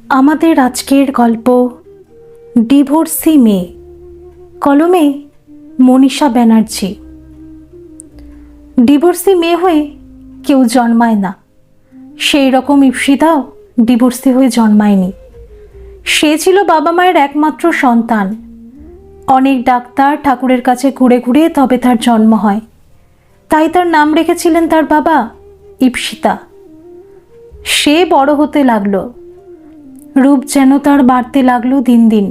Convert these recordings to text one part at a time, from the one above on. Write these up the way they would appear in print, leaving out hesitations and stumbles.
আমাদের আজকের গল্প ডিভোর্সি মেয়ে, কলমে মনীষা ব্যানার্জি। ডিভোর্সি মেয়ে হয়ে কেউ জন্মায় না, সেই রকম ইপ্সিতাও ডিভোর্সি হয়ে জন্মায়নি। সে ছিল বাবা মায়ের একমাত্র সন্তান। অনেক ডাক্তার ঠাকুরের কাছে ঘুরে ঘুরে তবে তার জন্ম হয়, তাই তার নাম রেখেছিলেন তার বাবা ইপ্সিতা। সে বড় হতে লাগলো, রূপ যেন তার বাড়তে লাগলো দিন দিন।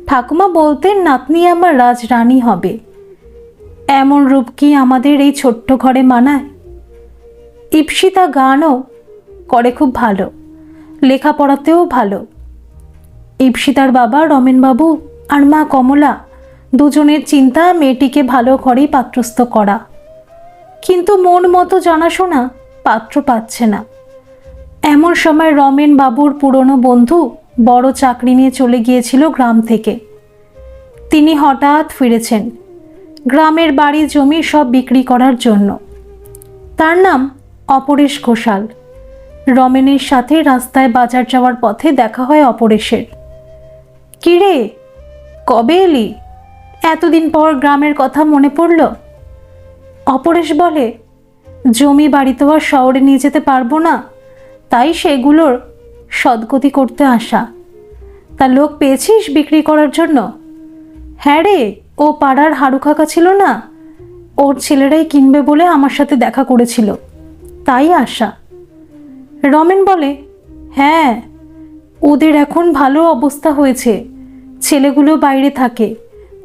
ঠাকুমা বলতেন, নাতনি আমার রাজরানী হবে। এমন রূপ কি আমাদের এই ছোট্ট ঘরে মানায়? ইপ্সিতা গানও করে খুব ভালো, লেখাপড়াতেও ভালো। ইপ্সিতার বাবা রমেনবাবু আর মা কমলা দুজনের চিন্তা মেয়েটিকে ভালো ঘরেই পাত্রস্থ করা, কিন্তু মন মতো জানাশোনা পাত্র পাচ্ছে না। এমন সময় রমেন বাবুর পুরনো বন্ধু বড় চাকরি নিয়ে চলে গিয়েছিল গ্রাম থেকে। তিনি হঠাৎ ফিরেছেন গ্রামের বাড়ি জমি সব বিক্রি করার জন্য। তার নাম অপরেশ ঘোষাল। রমেনের সাথে রাস্তায় বাজার যাওয়ার পথে দেখা হয় অপরেশের। কিরে, কবে এলি? এতদিন পর গ্রামের কথা মনে পড়ল। অপরেশ বলে, জমি বাড়ি তো আর শহরে নিয়ে যেতে পারবো না, তাই সেগুলোর সদ্গতি করতে আসা। তা লোক পেয়েছিস বিক্রি করার জন্য? হ্যাঁ রে, ও পাড়ার হাড়ু কাকা ছিল না, ওর ছেলেরাই কিনবে বলে আমার সাথে দেখা করেছিল, তাই আসা। রমেন বলে, হ্যাঁ, ওদের এখন ভালো অবস্থা হয়েছে, ছেলেগুলো বাইরে থাকে,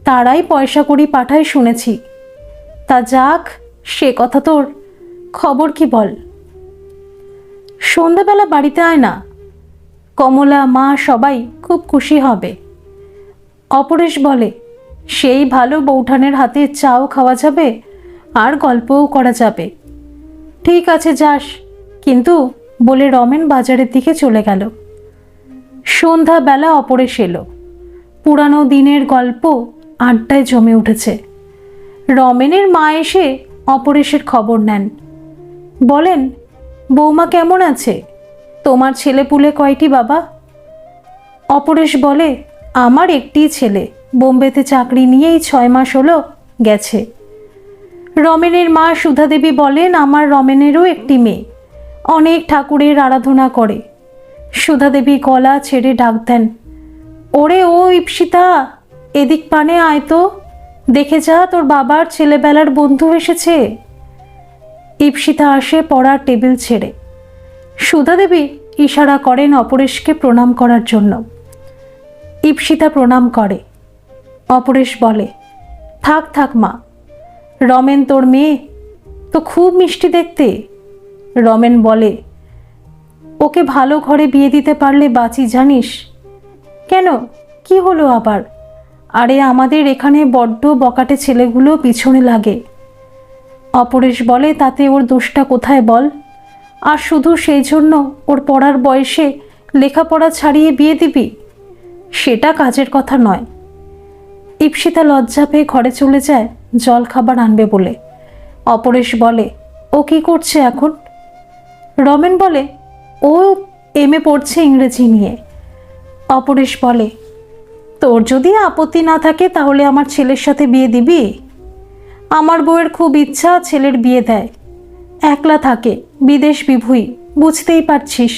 তারাই পয়সা কড়ি পাঠায় শুনেছি। তা যাক, সে কথা তোর খবর কি বল? সন্ধ্যাবেলা বাড়িতে আয় না, কমলা মা সবাই খুব খুশি হবে। অপরেশ বলে, সেই ভালো, বৌঠানের হাতে চাও খাওয়া যাবে আর গল্পও করা যাবে। ঠিক আছে, যাস কিন্তু, বলে রমেন বাজারের দিকে চলে গেল। সন্ধ্যাবেলা অপরেশ এলো। পুরানো দিনের গল্প আড্ডায় জমে উঠেছে। রমেনের মা এসে অপরেশের খবর নেন, বলেন, বৌমা কেমন আছে? তোমার ছেলে পুলে কয়টি বাবা? অপরেশ বলে, আমার একটি ছেলে, বোম্বেতে চাকরি নিয়েই 6 মাস হলো গেছে। রমেনের মা সুধা দেবী বলেন, আমার রমেনেরও একটি মেয়ে, অনেক ঠাকুরের আরাধনা করে। সুধা দেবী গলা ছেড়ে ডাক দেন, ওরে ও ইপ্সিতা, এদিক পানে আয় তো, দেখে যা তোর বাবার ছেলেবেলার বন্ধু এসেছে। ইপ্সিতা আসে পড়ার টেবিল ছেড়ে। সুধা দেবী ইশারা করেন অপরেশকে প্রণাম করার জন্য। ইপ্সিতা প্রণাম করে। অপরেশ বলে, থাক থাক মা, রমেন তোর মেয়ে তো খুব মিষ্টি দেখতে। রমেন বলে, ওকে ভালো ঘরে বিয়ে দিতে পারলে বাঁচি জানিস। কেন, কি হলো আবার? আরে আমাদের এখানে বড্ড বকাটে ছেলেগুলো পিছনে লাগে। অপরেশ বলে, তাতে ওর দোষটা কোথায় বল? আর শুধু সেই জন্য ওর পড়ার বয়সে লেখাপড়া ছাড়িয়ে বিয়ে দিবি? সেটা কাজের কথা নয়। ইপ্সিতা লজ্জা পেয়ে ঘরে চলে যায় জল খাবার আনবে বলে। অপরেশ বলে, ও কি করছে এখন? রমেন বলে, ও এমএ পড়ছে ইংরেজি নিয়ে। অপরেশ বলে, তোর যদি আপত্তি না থাকে তাহলে আমার ছেলের সাথে বিয়ে দিবি? আমার বউয়ের খুব ইচ্ছা ছেলের বিয়ে দেয়, একলা থাকে, বিদেশ বিভুঁই, বুঝতেই পারছিস।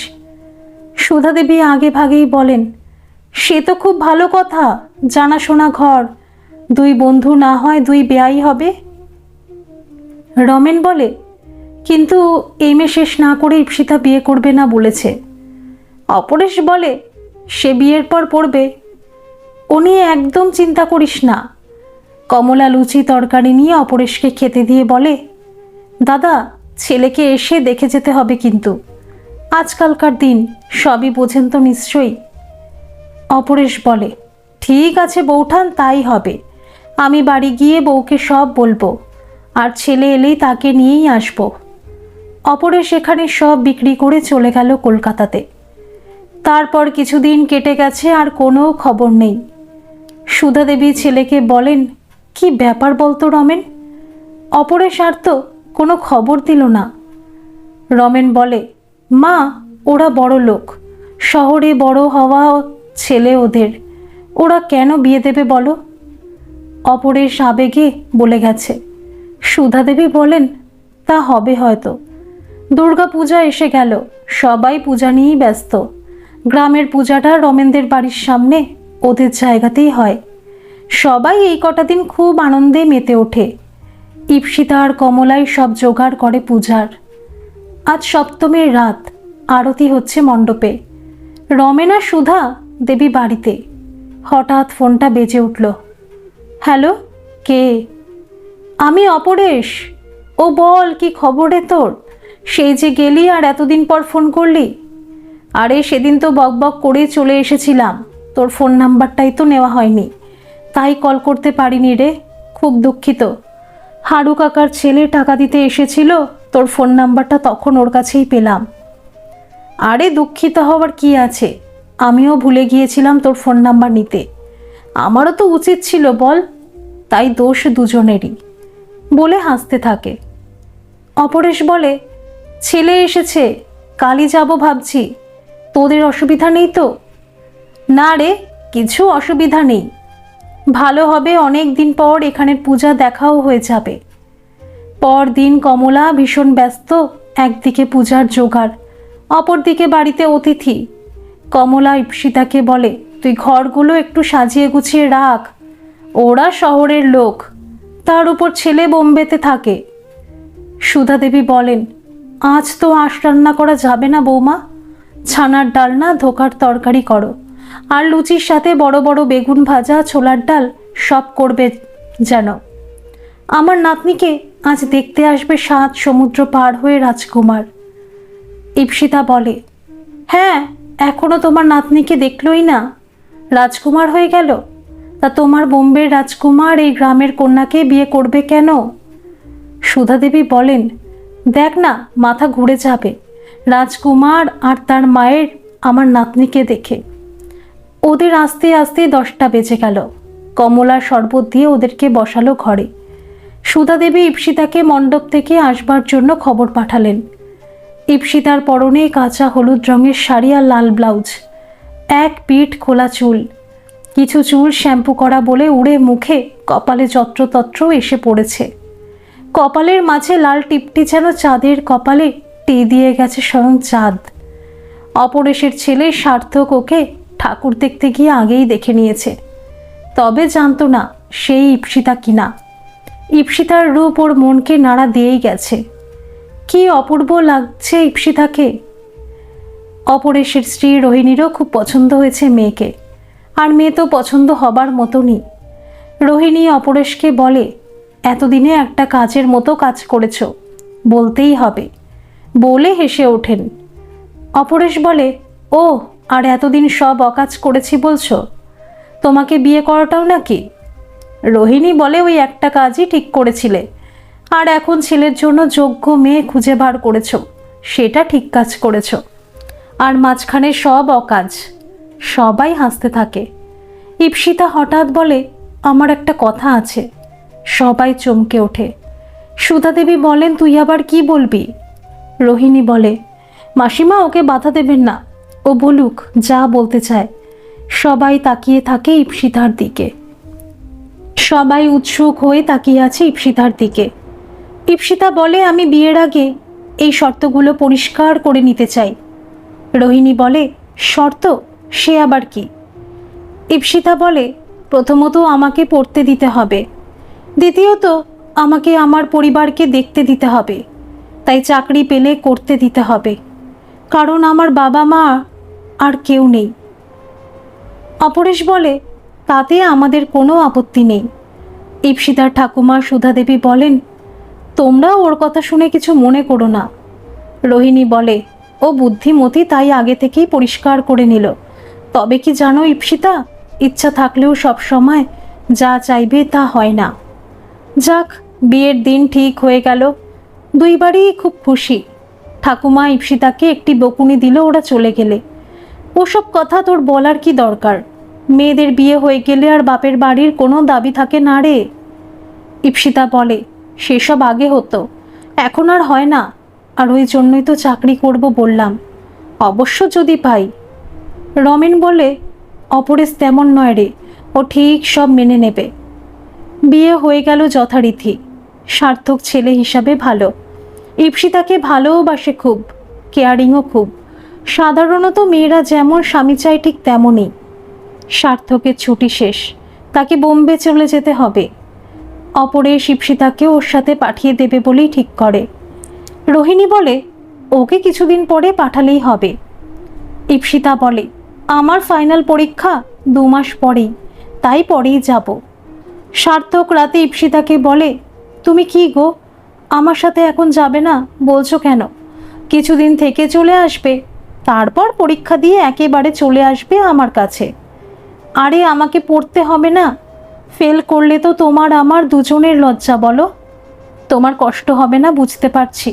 সুধা দেবী আগে ভাগেই বলেন, সে তো খুব ভালো কথা, জানাশোনা ঘর, 2 বন্ধু না হয় 2 বেয়াই হবে। রমেন বলে, কিন্তু এমএ শেষ না করে ইপ্সিতা বিয়ে করবে না বলেছে। অপরেশ বলে, সে বিয়ের পর পড়বে, ও নিয়ে একদম চিন্তা করিস না। কমলা লুচি তরকারি নিয়ে অপরেশকে খেতে দিয়ে বলে, দাদা, ছেলেকে এসে দেখে যেতে হবে কিন্তু, আজকালকার দিন সবই বোঝেন তো নিশ্চয়ই। অপরেশ বলে, ঠিক আছে বৌঠান, তাই হবে। আমি বাড়ি গিয়ে বউকে সব বলবো, আর ছেলে এলেই তাকে নিয়েই আসবো। অপরেশ এখানে সব বিক্রি করে চলে গেল কলকাতাতে। তারপর কিছুদিন কেটে গেছে, আর কোনো খবর নেই। সুধা দেবী ছেলেকে বলেন, কি ব্যাপার বলতো রমেন? অপরেশ আর তো কোনো খবর দিল না। রমেন বলে, মা, ওরা বড় লোক, শহরে বড় হওয়া ছেলে ওদের, ওরা কেন বিয়ে দেবে বলো? অপরেশ আবেগে বলে গেছে। সুধা দেবী বলেন, তা হবে হয়তো। দুর্গা পূজা এসে গেল, সবাই পূজা নিয়েই ব্যস্ত। গ্রামের পূজাটা রমেনদের বাড়ির সামনে ওদের জায়গাতেই হয়। সবাই এই কটা দিন খুব আনন্দে মেতে ওঠে। ঈপ্সিতা আর কমলাই সব জোগাড় করে পূজার। আজ সপ্তমীর রাত, আরতি হচ্ছে মণ্ডপে। রমেন আর সুধা দেবী বাড়িতে। হঠাৎ ফোনটা বেজে উঠল। হ্যালো, কে? আমি অপরেশ। ও বল, কি খবরে তোর? সেই যে গেলি আর এতদিন পর ফোন করলি। আরে সেদিন তো বকবক করে চলে এসেছিলাম, তোর ফোন নাম্বারটাই তো নেওয়া হয়নি, তাই কল করতে পারিনি রে। খুব দুঃখিত। হারু কাকার ছেলে টাকা দিতে এসেছিল, তোর ফোন নাম্বারটা তখন ওর কাছেই পেলাম। আরে দুঃখিত হওয়ার কি আছে, আমিও ভুলে গিয়েছিলাম তোর ফোন নাম্বার নিতে। আমারও তো উচিত ছিল বল, তাই দোষ দুজনেরই, বলে হাসতে থাকে। অপরেশ বলে, ছেলে এসেছে, কালই যাব ভাবছি। তোদের অসুবিধা নেই তো? না রে, কিছু অসুবিধা নেই। ভালো হবে, অনেক দিন পর এখানের পূজা দেখাও হয়ে যাবে। পরদিন কমলা ভীষণ ব্যস্ত, একদিকে পূজার জোগাড়, অপরদিকে বাড়িতে অতিথি। কমলা ঈপ্সিতাকে বলে, তুই ঘরগুলো একটু সাজিয়ে গুছিয়ে রাখ, ওরা শহরের লোক, তার উপর ছেলে বোম্বেতে থাকে। সুধা দেবী বলেন, আজ তো আঁশ রান্না করা যাবে না বৌমা, ছানার ডালনা ধোকার তরকারি করো, আর লুচির সাথে বড় বড় বেগুন ভাজা, ছোলার ডাল সব করবে যেন। আমার নাতনিকে আজ দেখতে আসবে 7 সমুদ্র পার হয়ে রাজকুমার। ঈপ্সিতা বলে, হ্যাঁ, এখনো তোমার নাতনিকে দেখলই না, রাজকুমার হয়ে গেল। তা তোমার বোম্বের রাজকুমার এই গ্রামের কন্যাকে বিয়ে করবে কেন? সুধা দেবী বলেন, দেখ না, মাথা ঘুরে যাবে রাজকুমার আর তার মায়ের আমার নাতনিকে দেখে। ওদের আস্তে আস্তে 10টা বেজে গেল। কমলার শরবত দিয়ে ওদেরকে বসালো ঘরে। সুধা দেবী ঈপ্সিতাকে মণ্ডপ থেকে আসবার জন্য খবর পাঠালেন। ঈপ্সিতার পরনে কাঁচা হলুদ রঙের শাড়ি আর লাল ব্লাউজ, এক পিঠ খোলা চুল, কিছু চুল শ্যাম্পু করা বলে উড়ে মুখে কপালে যত্রতত্র এসে পড়েছে। কপালের মাঝে লাল টিপটি যেন চাঁদের কপালে টি দিয়ে গেছে স্বয়ং চাঁদ। অপরেশের ছেলে সার্থক ওকে ঠাকুর দেখতে গিয়ে আগেই দেখে নিয়েছে, তবে জানতো না সেই ঈপ্সিতা কিনা। ঈপ্সিতার রূপ ওর মনকে নাড়া দিয়েই গেছে। কি অপূর্ব লাগছে ঈপ্সিতাকে। অপরেশের স্ত্রী রোহিণীরও খুব পছন্দ হয়েছে মেয়েকে, আর মেয়ে তো পছন্দ হবার মতনই। রোহিণী অপরেশকে বলে, এতদিনে একটা কাজের মতো কাজ করেছ, বলতেই হবে, বলে হেসে ওঠেন। অপরেশ বলে, ও, আর এতদিন সব অকাজ করেছি বলছো? তোমাকে বিয়ে করাটাও নাকি? রোহিণী বলে, ওই একটা কাজই ঠিক করেছিলে, আর এখন ছেলের জন্য যোগ্য মেয়ে খুঁজে বার করেছ, সেটা ঠিক কাজ করেছ, আর মাঝখানে সব অকাজ। সবাই হাসতে থাকে। ঈপ্সিতা হঠাৎ বলে, আমার একটা কথা আছে। সবাই চমকে ওঠে। সুধা দেবী বলেন, তুই আবার কি বলবি? রোহিণী বলে, মাসিমা, ওকে বাধা দেবেন না, ও বলুক যা বলতে চায়। সবাই তাকিয়ে থাকে ঈপ্সিতার দিকে। সবাই উৎসুক হয়ে তাকিয়ে আছে ঈপ্সিতার দিকে। ঈপ্সিতা বলে, আমি বিয়ের আগে এই শর্তগুলো পরিষ্কার করে নিতে চাই। রোহিণী বলে, শর্ত? সে আবার কি? ঈপ্সিতা বলে, প্রথমত আমাকে পড়তে দিতে হবে, দ্বিতীয়ত আমাকে আমার পরিবারকে দেখতে দিতে হবে, তাই চাকরি পেলে করতে দিতে হবে, কারণ আমার বাবা মা আর কেউ নেই। অপরেশ বলে, তাতে আমাদের কোনো আপত্তি নেই। ঈপ্সিতার ঠাকুমা সুধা দেবী বলেন, তোমরা ওর কথা শুনে কিছু মনে করো না। রোহিণী বলে, ও বুদ্ধিমতী, তাই আগে থেকেই পরিষ্কার করে নিল। তবে কি জানো ঈপ্সিতা, ইচ্ছা থাকলেও সব সময় যা চাইবে তা হয় না। যাক, বিয়ের দিন ঠিক হয়ে গেল, দুইবারই খুব খুশি। ঠাকুমা ঈপ্সিতাকে একটি বকুনি দিল ওরা চলে গেলে। ওসব কথা তোর বলার কি দরকার? মেয়েদের বিয়ে হয়ে গেলে আর বাপের বাড়ির কোনো দাবি থাকে না রে। ঈপ্সিতা বলে, সেসব আগে হতো, এখন আর হয় না, আর ওই জন্যই তো চাকরি করব বললাম, অবশ্য যদি পাই। রমেন বলে, অপরেশ তেমন নয় রে, ও ঠিক সব মেনে নেবে। বিয়ে হয়ে গেল যথারীতি। সার্থক ছেলে হিসাবে ভালো, ইপ্সিতাকে ভালোবাসে খুব, কেয়ারিংও খুব। সাধারণত মেয়েরা যেমন স্বামী চায় ঠিক তেমনই। সার্থকের ছুটি শেষ, তাকে বোম্বে চলে যেতে হবে। অপরেশ ইপ্সিতাকে ওর সাথে পাঠিয়ে দেবে বলেই ঠিক করে। রোহিণী বলে, ওকে কিছুদিন পরে পাঠালেই হবে। ইপ্সিতা বলে, আমার ফাইনাল পরীক্ষা 2 মাস পরেই, তাই পরেই যাব। সার্থক রাতে ইপ্সিতাকে বলে, তুমি কি গো, আমার সাথে এখন যাবে না বলছো কেন? কিছুদিন থেকে চলে আসবে, তারপর পরীক্ষা দিয়ে একেবারে চলে আসবে আমার কাছে। আরে আমাকে পড়তে হবে না, ফেল করলে তো তোমার আমার দুজনের লজ্জা বলো। তোমার কষ্ট হবে না বুঝতে পারছি,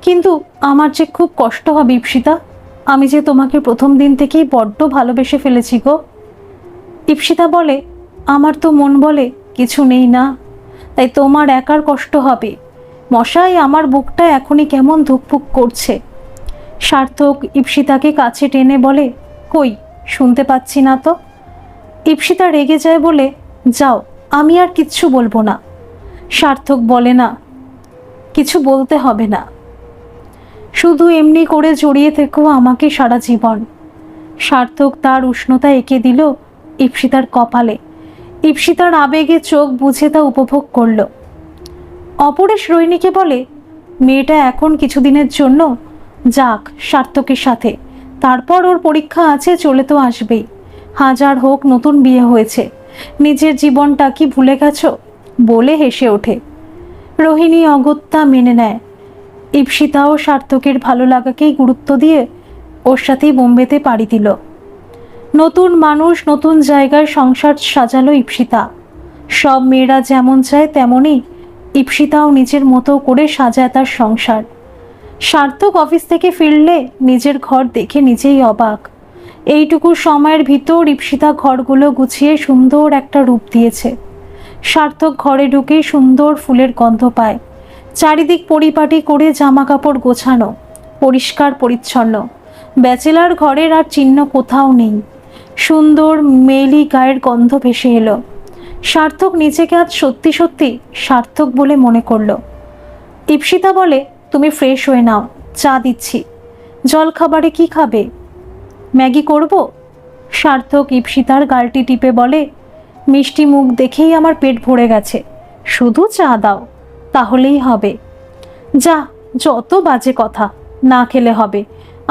কিন্তু আমার যে খুব কষ্ট হবে ইপ্সিতা। আমি যে তোমাকে প্রথম দিন থেকেই বড্ড ভালোবেসে ফেলেছি গো। ইপ্সিতা বলে, আমার তো মন বলে কিছু নেই না, তাই তোমার একার কষ্ট হবে। মশাই, আমার বুকটা এখনই কেমন ধুকপুক করছে। সার্থক ইপ্সিতাকে কাছে টেনে বলে, কই, শুনতে পাচ্ছি না তো। ইপ্সিতা রেগে যায় বলে, যাও, আমি আর কিচ্ছু বলবো না। সার্থক বলে, না, কিছু বলতে হবে না, শুধু এমনি করে জড়িয়ে থেকো আমাকে সারা জীবন। সার্থক তার উষ্ণতা এঁকে দিল ইপ্সিতার কপালে। ইপ্সিতার আবেগে চোখ বুঝে তা উপভোগ করল। অপরেশ রোহিণীকে বলে, মেয়েটা এখন কিছুদিনের জন্য যাক সার্থকের সাথে, তারপর ওর পরীক্ষা আছে, চলে তো আসবেই। হাজার হোক নতুন বিয়ে হয়েছে, নিজের জীবনটা কি ভুলে গেছ? বলে হেসে ওঠে। রোহিণী অগত্যা মেনে নেয়। ইপ্সিতাও সার্থকের ভালো লাগাকেই গুরুত্ব দিয়ে ওর সাথেই বোম্বেতে পাড়ি দিল। নতুন মানুষ, নতুন জায়গায় সংসার সাজালো ইপ্সিতা। সব মেয়েরা যেমন চায় তেমনই ইপ্সিতাও নিজের মতো করে সাজায় তার সংসার। সার্থক অফিস থেকে ফিরলে নিজের ঘর দেখে নিজেই অবাক। এইটুকু সময়ের ভিতর ইপ্সিতা ঘরগুলো গুছিয়ে সুন্দর একটা রূপ দিয়েছে। সার্থক ঘরে ঢুকেই সুন্দর ফুলের গন্ধ পায়। চারিদিক পরিপাটি করে জামা কাপড় গোছানো, পরিষ্কার পরিচ্ছন্ন। ব্যাচেলার ঘরের আর চিহ্ন কোথাও নেই। সুন্দর মেলি গায়ের গন্ধ ভেসে এলো। সার্থক নিজেকে আজ সত্যি সত্যি সার্থক বলে মনে করলো। ইপ্সিতা বলে, তুমি ফ্রেশ হয়ে নাও, চা দিচ্ছি। জল খাবারে কি খাবে? ম্যাগি করব? সার্থক ইপ্সিতার গালটি টিপে বলে, মিষ্টি মুখ দেখেই আমার পেট ভরে গেছে, শুধু চা দাও, তাহলেই হবে। যা, যত বাজে কথা, না খেলে হবে,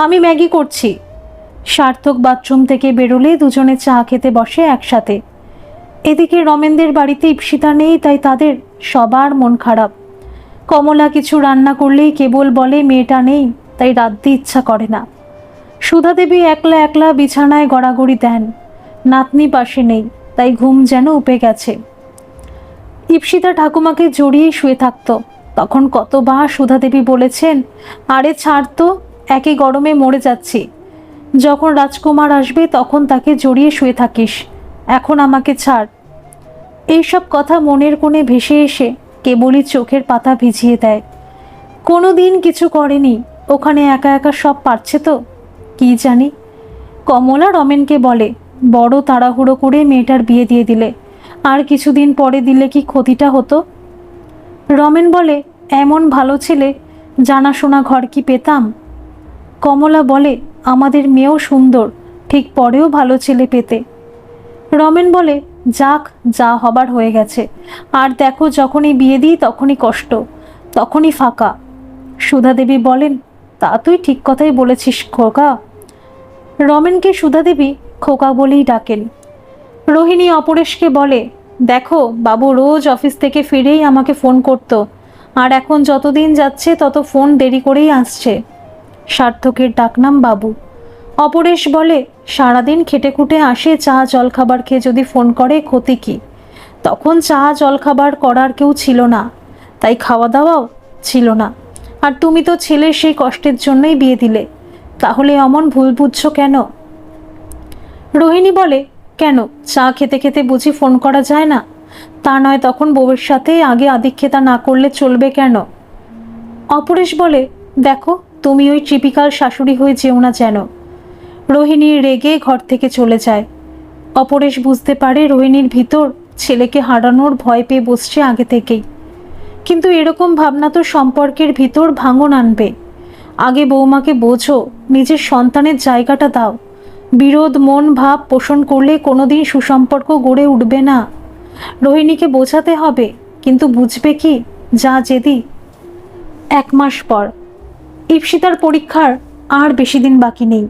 আমি ম্যাগি করছি। সার্থক বাথরুম থেকে বেরোলে দুজনে চা খেতে বসে একসাথে। এদিকে রমেনদের বাড়িতে ইপ্সিতা নেই, তাই তাদের সবার মন খারাপ। কমলা কিছু রান্না করলেই কেবল বলে মেয়েটা নেই, তাই রাঁধতে ইচ্ছা করে না। সুধা দেবী একলা একলা বিছানায় গড়াগড়ি দেন। নাতনি পাশে নেই, তাই ঘুম যেন উপে গেছে। ইপ্সিতা ঠাকুমাকে জড়িয়ে শুয়ে থাকতো। তখন কতবার সুধা দেবী বলেছেন, আরে ছাড় তো, একে গরমে মরে যাচ্ছি। যখন রাজকুমার আসবে তখন তাকে জড়িয়ে শুয়ে থাকিস, এখন আমাকে ছাড়। এইসব কথা মনের কোণে ভেসে এসে কেবলই চোখের পাতা ভিজিয়ে দেয়। কোনো দিন কিছু করেনি, ওখানে একা একা সব পারছে তো, কি জানি। কমলা রমেনকে বলে, বড় তাড়াহুড়ো করে মেয়েটার বিয়ে দিয়ে দিলে, আর কিছুদিন পরে দিলে কি ক্ষতিটা হতো? রমেন বলে, এমন ভালো ছেলে, জানাশোনা ঘর কি পেতাম? কমলা বলে, আমাদের মেয়েও সুন্দর, ঠিক পরেও ভালো ছেলে পেতে। রমেন বলে, যাক, যা হবার হয়ে গেছে, আর দেখো যখনই বিয়ে দিই তখনই কষ্ট, তখনই ফাঁকা। সুধা দেবী বলেন, তা তুই ঠিক কথাই বলেছিস খোকা। রমেনকে সুধা দেবী খোকা বলেই ডাকেন। রোহিণী অপরেশকে বলে, দেখো বাবু রোজ অফিস থেকে ফিরেই আমাকে ফোন করতো, আর এখন যতদিন যাচ্ছে তত ফোন দেরি করেই আসছে। সার্থকের ডাকনাম বাবু। অপরেশ বলে, সারাদিন খেটে খুটে আসে, চা জলখাবার খেয়ে যদি ফোন করে ক্ষতি কি? তখন চা জলখাবার করার কেউ ছিল না, তাই খাওয়া দাওয়াও ছিল না। আর তুমি তো ছেলের সেই কষ্টের জন্যই বিয়ে দিলে, তাহলে অমন ভুল বুঝছো কেন? রোহিণী বলে, কেন, চা খেতে খেতে বুঝি ফোন করা যায় না? তা নয় তখন বউয়ের সাথে আগে আদিক্ষেতা না করলে চলবে কেন? অপরেশ বলে, দেখো তুমি ওই টিপিক্যাল শাশুড়ি হয়ে যেও না যেন। রোহিণী রেগে ঘর থেকে চলে যায়। অপরেশ বুঝতে পারে রোহিণীর ভিতর ছেলেকে হারানোর ভয় পেয়ে বসছে আগে থেকেই। কিন্তু এরকম ভাবনা তো সম্পর্কের ভিতর ভাঙন আনবে। আগে বৌমাকে বোঝো, নিজের সন্তানের জায়গাটা দাও। বিরোধ মন ভাব পোষণ করলে কোনোদিন সুসম্পর্ক গড়ে উঠবে না। রোহিণীকে বোঝাতে হবে, কিন্তু বুঝবে কি? যা জেদি। 1 মাস পর ঈপ্সিতার পরীক্ষার আর বেশি দিন বাকি নেই,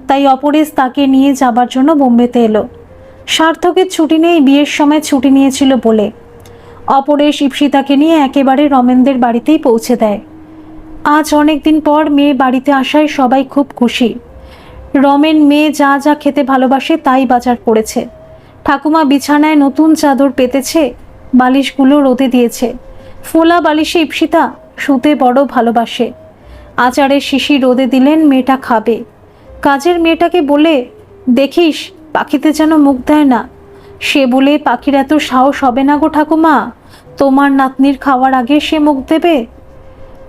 তাই অপরেশ তাকে নিয়ে যাবার জন্য বোম্বেতে এলো। সার্থকের ছুটি নেই, বিয়ের সময় ছুটি নিয়েছিল বলে। অপরেশ ঈপ্সিতাকে নিয়ে একেবারে রমেনদের বাড়িতেই পৌঁছে দেয়। আজ অনেক দিন পর মেয়ে বাড়িতে আসায় সবাই খুব খুশি। রমেন মেয়ে যা যা খেতে ভালোবাসে তাই বাজার করেছে। ঠাকুমা বিছানায় নতুন চাদর পেতেছে, বালিশগুলো রোদে দিয়েছে। ফোলা বালিশে ঈপ্সিতা শুতে বড় ভালোবাসে। আচারের শিশি রোদে দিলেন, মেয়েটা খাবে। কাজের মেয়েটাকে বলে, দেখিস পাখিতে যেন মুখ দেয় না। সে বলে, পাখির এত সাহস হবে না গো ঠাকুমা, তোমার নাতনির খাওয়ার আগে সে মুখ দেবে।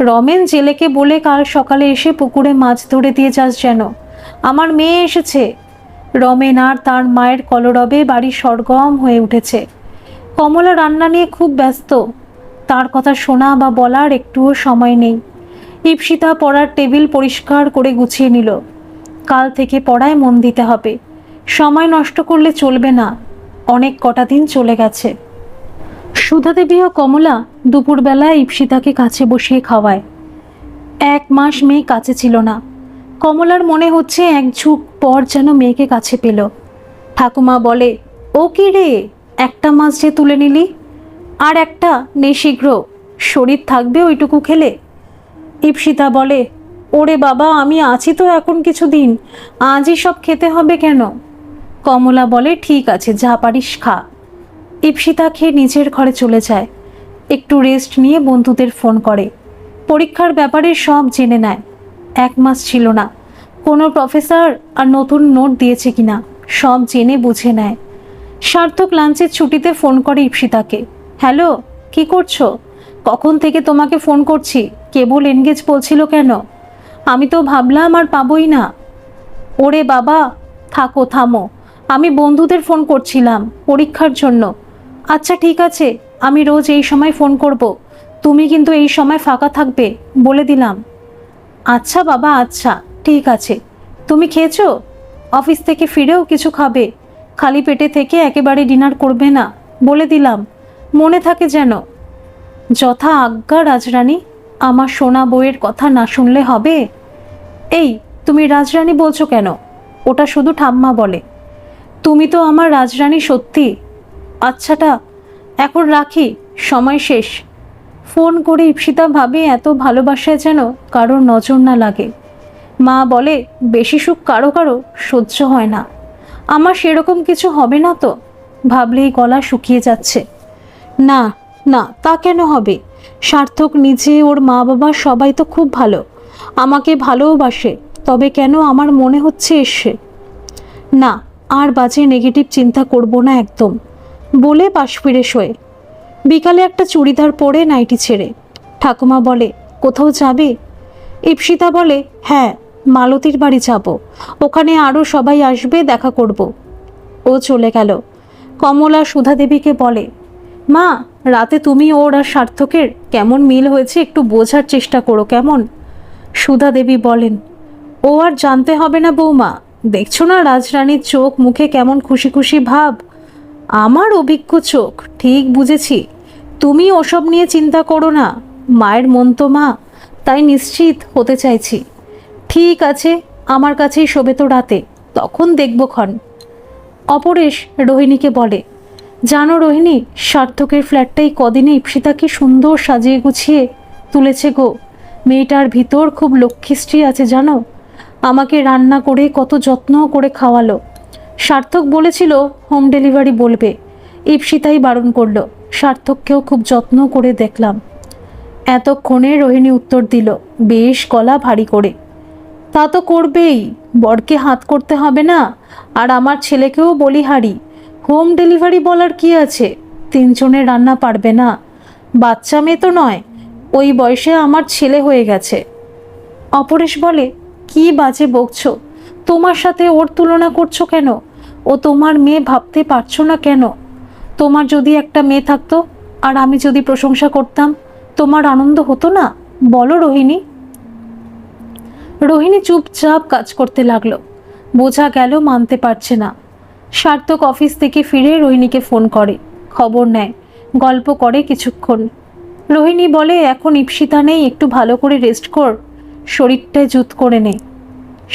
রমেন জেলেকে বলে, কাল সকালে এসে পুকুরে মাছ ধরে দিয়ে যাস যেন, আমার মেয়ে এসেছে। রমেন আর তার মায়ের কলরবে বাড়ি সরগম হয়ে উঠেছে। কমলা রান্না নিয়ে খুব ব্যস্ত, তার কথা শোনা বা বলার একটুও সময় নেই। ঈপ্সিতা পড়ার টেবিল পরিষ্কার করে গুছিয়ে নিল। কাল থেকে পড়ায় মন দিতে হবে, সময় নষ্ট করলে চলবে না। অনেক কটা দিন চলে গেছে। সুধা দেবী ও কমলা দুপুরবেলায় ঈপ্সিতাকে কাছে বসিয়ে খাওয়ায়। 1 মাস মেয়ে কাছে ছিল না। কমলার মনে হচ্ছে এক যুগ পর যেন মেয়েকে কাছে পেল। ঠাকুমা বলে, ও কি রে, একটা মাছ যে তুলে নিলি, আর একটা নে শীঘ্র, শরীর থাকবে ওইটুকু খেলে। ঈপ্সিতা বলে, ওরে বাবা, আমি আছি তো এখন কিছুদিন, আজই সব খেতে হবে কেন? কমলা বলে, ঠিক আছে, যা পারিস খা। ঈপ্সিতা খেয়ে নিজের ঘরে চলে যায়। একটু রেস্ট নিয়ে বন্ধুদের ফোন করে, পরীক্ষার ব্যাপারে সব জেনে নেয়। 1 মাস ছিল না, কোনো প্রফেসর আর নতুন নোট দিয়েছে কিনা সব জেনে বুঝে নেয়। সার্থক লাঞ্চের ছুটিতে ফোন করে ঈপ্সিতাকে, হ্যালো, কি করছো? কখন থেকে তোমাকে ফোন করছি, কেবল এনগেজ বলছিল কেন? আমি তো ভাবলাম আর পাবোই না। ওরে বাবা, থাকো, থামো, আমি বন্ধুদের ফোন করছিলাম পরীক্ষার জন্য। আচ্ছা ঠিক আছে, আমি রোজ এই সময় ফোন করব, তুমি কিন্তু এই সময় ফাঁকা থাকবে, বলে দিলাম। আচ্ছা বাবা, আচ্ছা ঠিক আছে। তুমি খেয়েছো? অফিস থেকে ফিরেও কিছু খাবে, খালি পেটে থেকে একেবারে ডিনার করবে না, বলে দিলাম, মনে থাকে যেন। যথা আজ্ঞা রাজরানী, আমার সোনা বউয়ের কথা না শুনলে হবে? এই, তুমি রাজরানী বলছো কেন? ওটা শুধু ঠাম্মা বলে। তুমি তো আমার রাজরানী সত্যি। আচ্ছাটা এখন রাখি, সময় শেষ। ফোন করে ঈপ্সিতা ভাবে এত ভালোবাসায় যেন কারোর নজর না লাগে। মা বলে, বেশি সুখ কারো কারো সহ্য হয় না। আমার সেরকম কিছু হবে না তো? ভাবলেই গলা শুকিয়ে যাচ্ছে। না না, তা কেন হবে? সার্থক নিজে, ওর মা বাবা সবাই তো খুব ভালো, আমাকে ভালোবাসে। তবে কেন আমার মনে হচ্ছে এসে, না আর বাজে নেগেটিভ চিন্তা করব না একদম, বলে পাশ ফিরে শোয়। বিকালে একটা চুড়িদার পরে নাইটি ছেড়ে ঠাকুমা বলে, কোথাও যাবে? ঈপ্সিতা বলে, হ্যাঁ, মালতীর বাড়ি যাব, ওখানে আরও সবাই আসবে, দেখা করব। ও চলে গেল। কমলা সুধা দেবীকে বলে, মা, রাতে তুমি ওর আর সার্থকের কেমন মিল হয়েছে একটু বোঝার চেষ্টা করো কেমন? সুধা দেবী বলেন, ও আর জানতে হবে না বৌমা, দেখছো না রাজরানীর চোখ মুখে কেমন খুশি খুশি ভাব। আমার অভিজ্ঞ চোখ, ঠিক বুঝেছি। তুমি ওসব নিয়ে চিন্তা করো না, মায়ের মন তো মা, তাই নিশ্চিত হতে চাইছি। ঠিক আছে, আমার কাছেই শোবে তো রাতে, তখন দেখব ক্ষণ। অপরেশ রোহিণীকে বলে, জানো রোহিণী, সার্থকের ফ্ল্যাটটাই কদিনে ঈপ্সিতা কি সুন্দর সাজিয়ে গুছিয়ে তুলেছে গো। মেয়েটার ভিতর খুব লক্ষ্মীশ্রী আছে জানো। আমাকে রান্না করে কত যত্ন করে খাওয়ালো। সার্থক বলেছিল হোম ডেলিভারি বলবে, ঈপ্সিতাই বারণ করলো। সার্থককেও খুব যত্ন করে দেখলাম। এতক্ষণে রোহিণী উত্তর দিল, বেশ গলা ভারী করে, তা তো করবেই, বরকে হাত করতে হবে না? আর আমার ছেলেকেও বলিহারি, হোম ডেলিভারি বলার কি আছে, 3 জনের রান্না পারবে না? বাচ্চা মেয়ে তো নয়, ওই বয়সে আমার ছেলে হয়ে গেছে। অপরেশ বলে, কি বাজে বকছো, তোমার সাথে ওর তুলনা করছো কেন? ও তোমার মেয়ে ভাবতে পারছো না কেন? তোমার যদি একটা মেয়ে থাকতো আর আমি যদি প্রশংসা করতাম, তোমার আনন্দ হতো না? বলো রোহিণী। রোহিণী চুপচাপ কাজ করতে লাগলো। বোঝা গেল মানতে পারছে না। সার্থক অফিস থেকে ফিরে রোহিণীকে ফোন করে, খবর নেয়, গল্প করে কিছুক্ষণ। রোহিণী বলে, এখন ইপ্সিতা নেই, একটু ভালো করে রেস্ট কর, শরীরটায় জুত করে নে।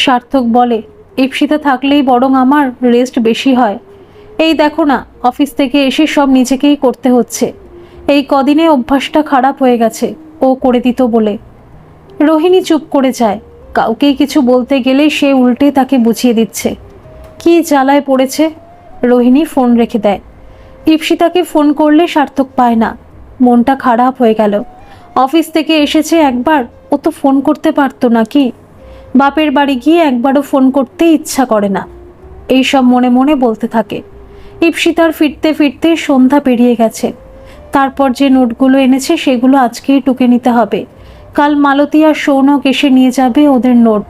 সার্থক বলে, ইপ্সিতা থাকলেই বরং আমার রেস্ট বেশি হয়। এই দেখো না, অফিস থেকে এসে সব নিজেকেই করতে হচ্ছে। এই কদিনে অভ্যাসটা খারাপ হয়ে গেছে, ও করে দিত বলে। রোহিণী চুপ করে যায়। কাউকেই কিছু বলতে গেলে সে উল্টে তাকে বুঝিয়ে দিচ্ছে। কি জ্বালায় পড়েছে। রোহিণী ফোন রেখে দেয়। ইপ্সিতাকে ফোন করলে সার্থক পায় না। মনটা খারাপ হয়ে গেল। অফিস থেকে এসেছে একবার, ও তো ফোন করতে পারতো নাকি? বাপের বাড়ি গিয়ে একবারও ফোন করতে ইচ্ছা করে না। এইসব মনে মনে বলতে থাকে। ইপ্সিতার ফিরতে ফিরতে সন্ধ্যা পেরিয়ে গেছে। তারপর যে নোটগুলো এনেছে সেগুলো আজকেই টুকে নিতে হবে। কাল মালতী আর সৌনক এসে নিয়ে যাবে ওদের নোট,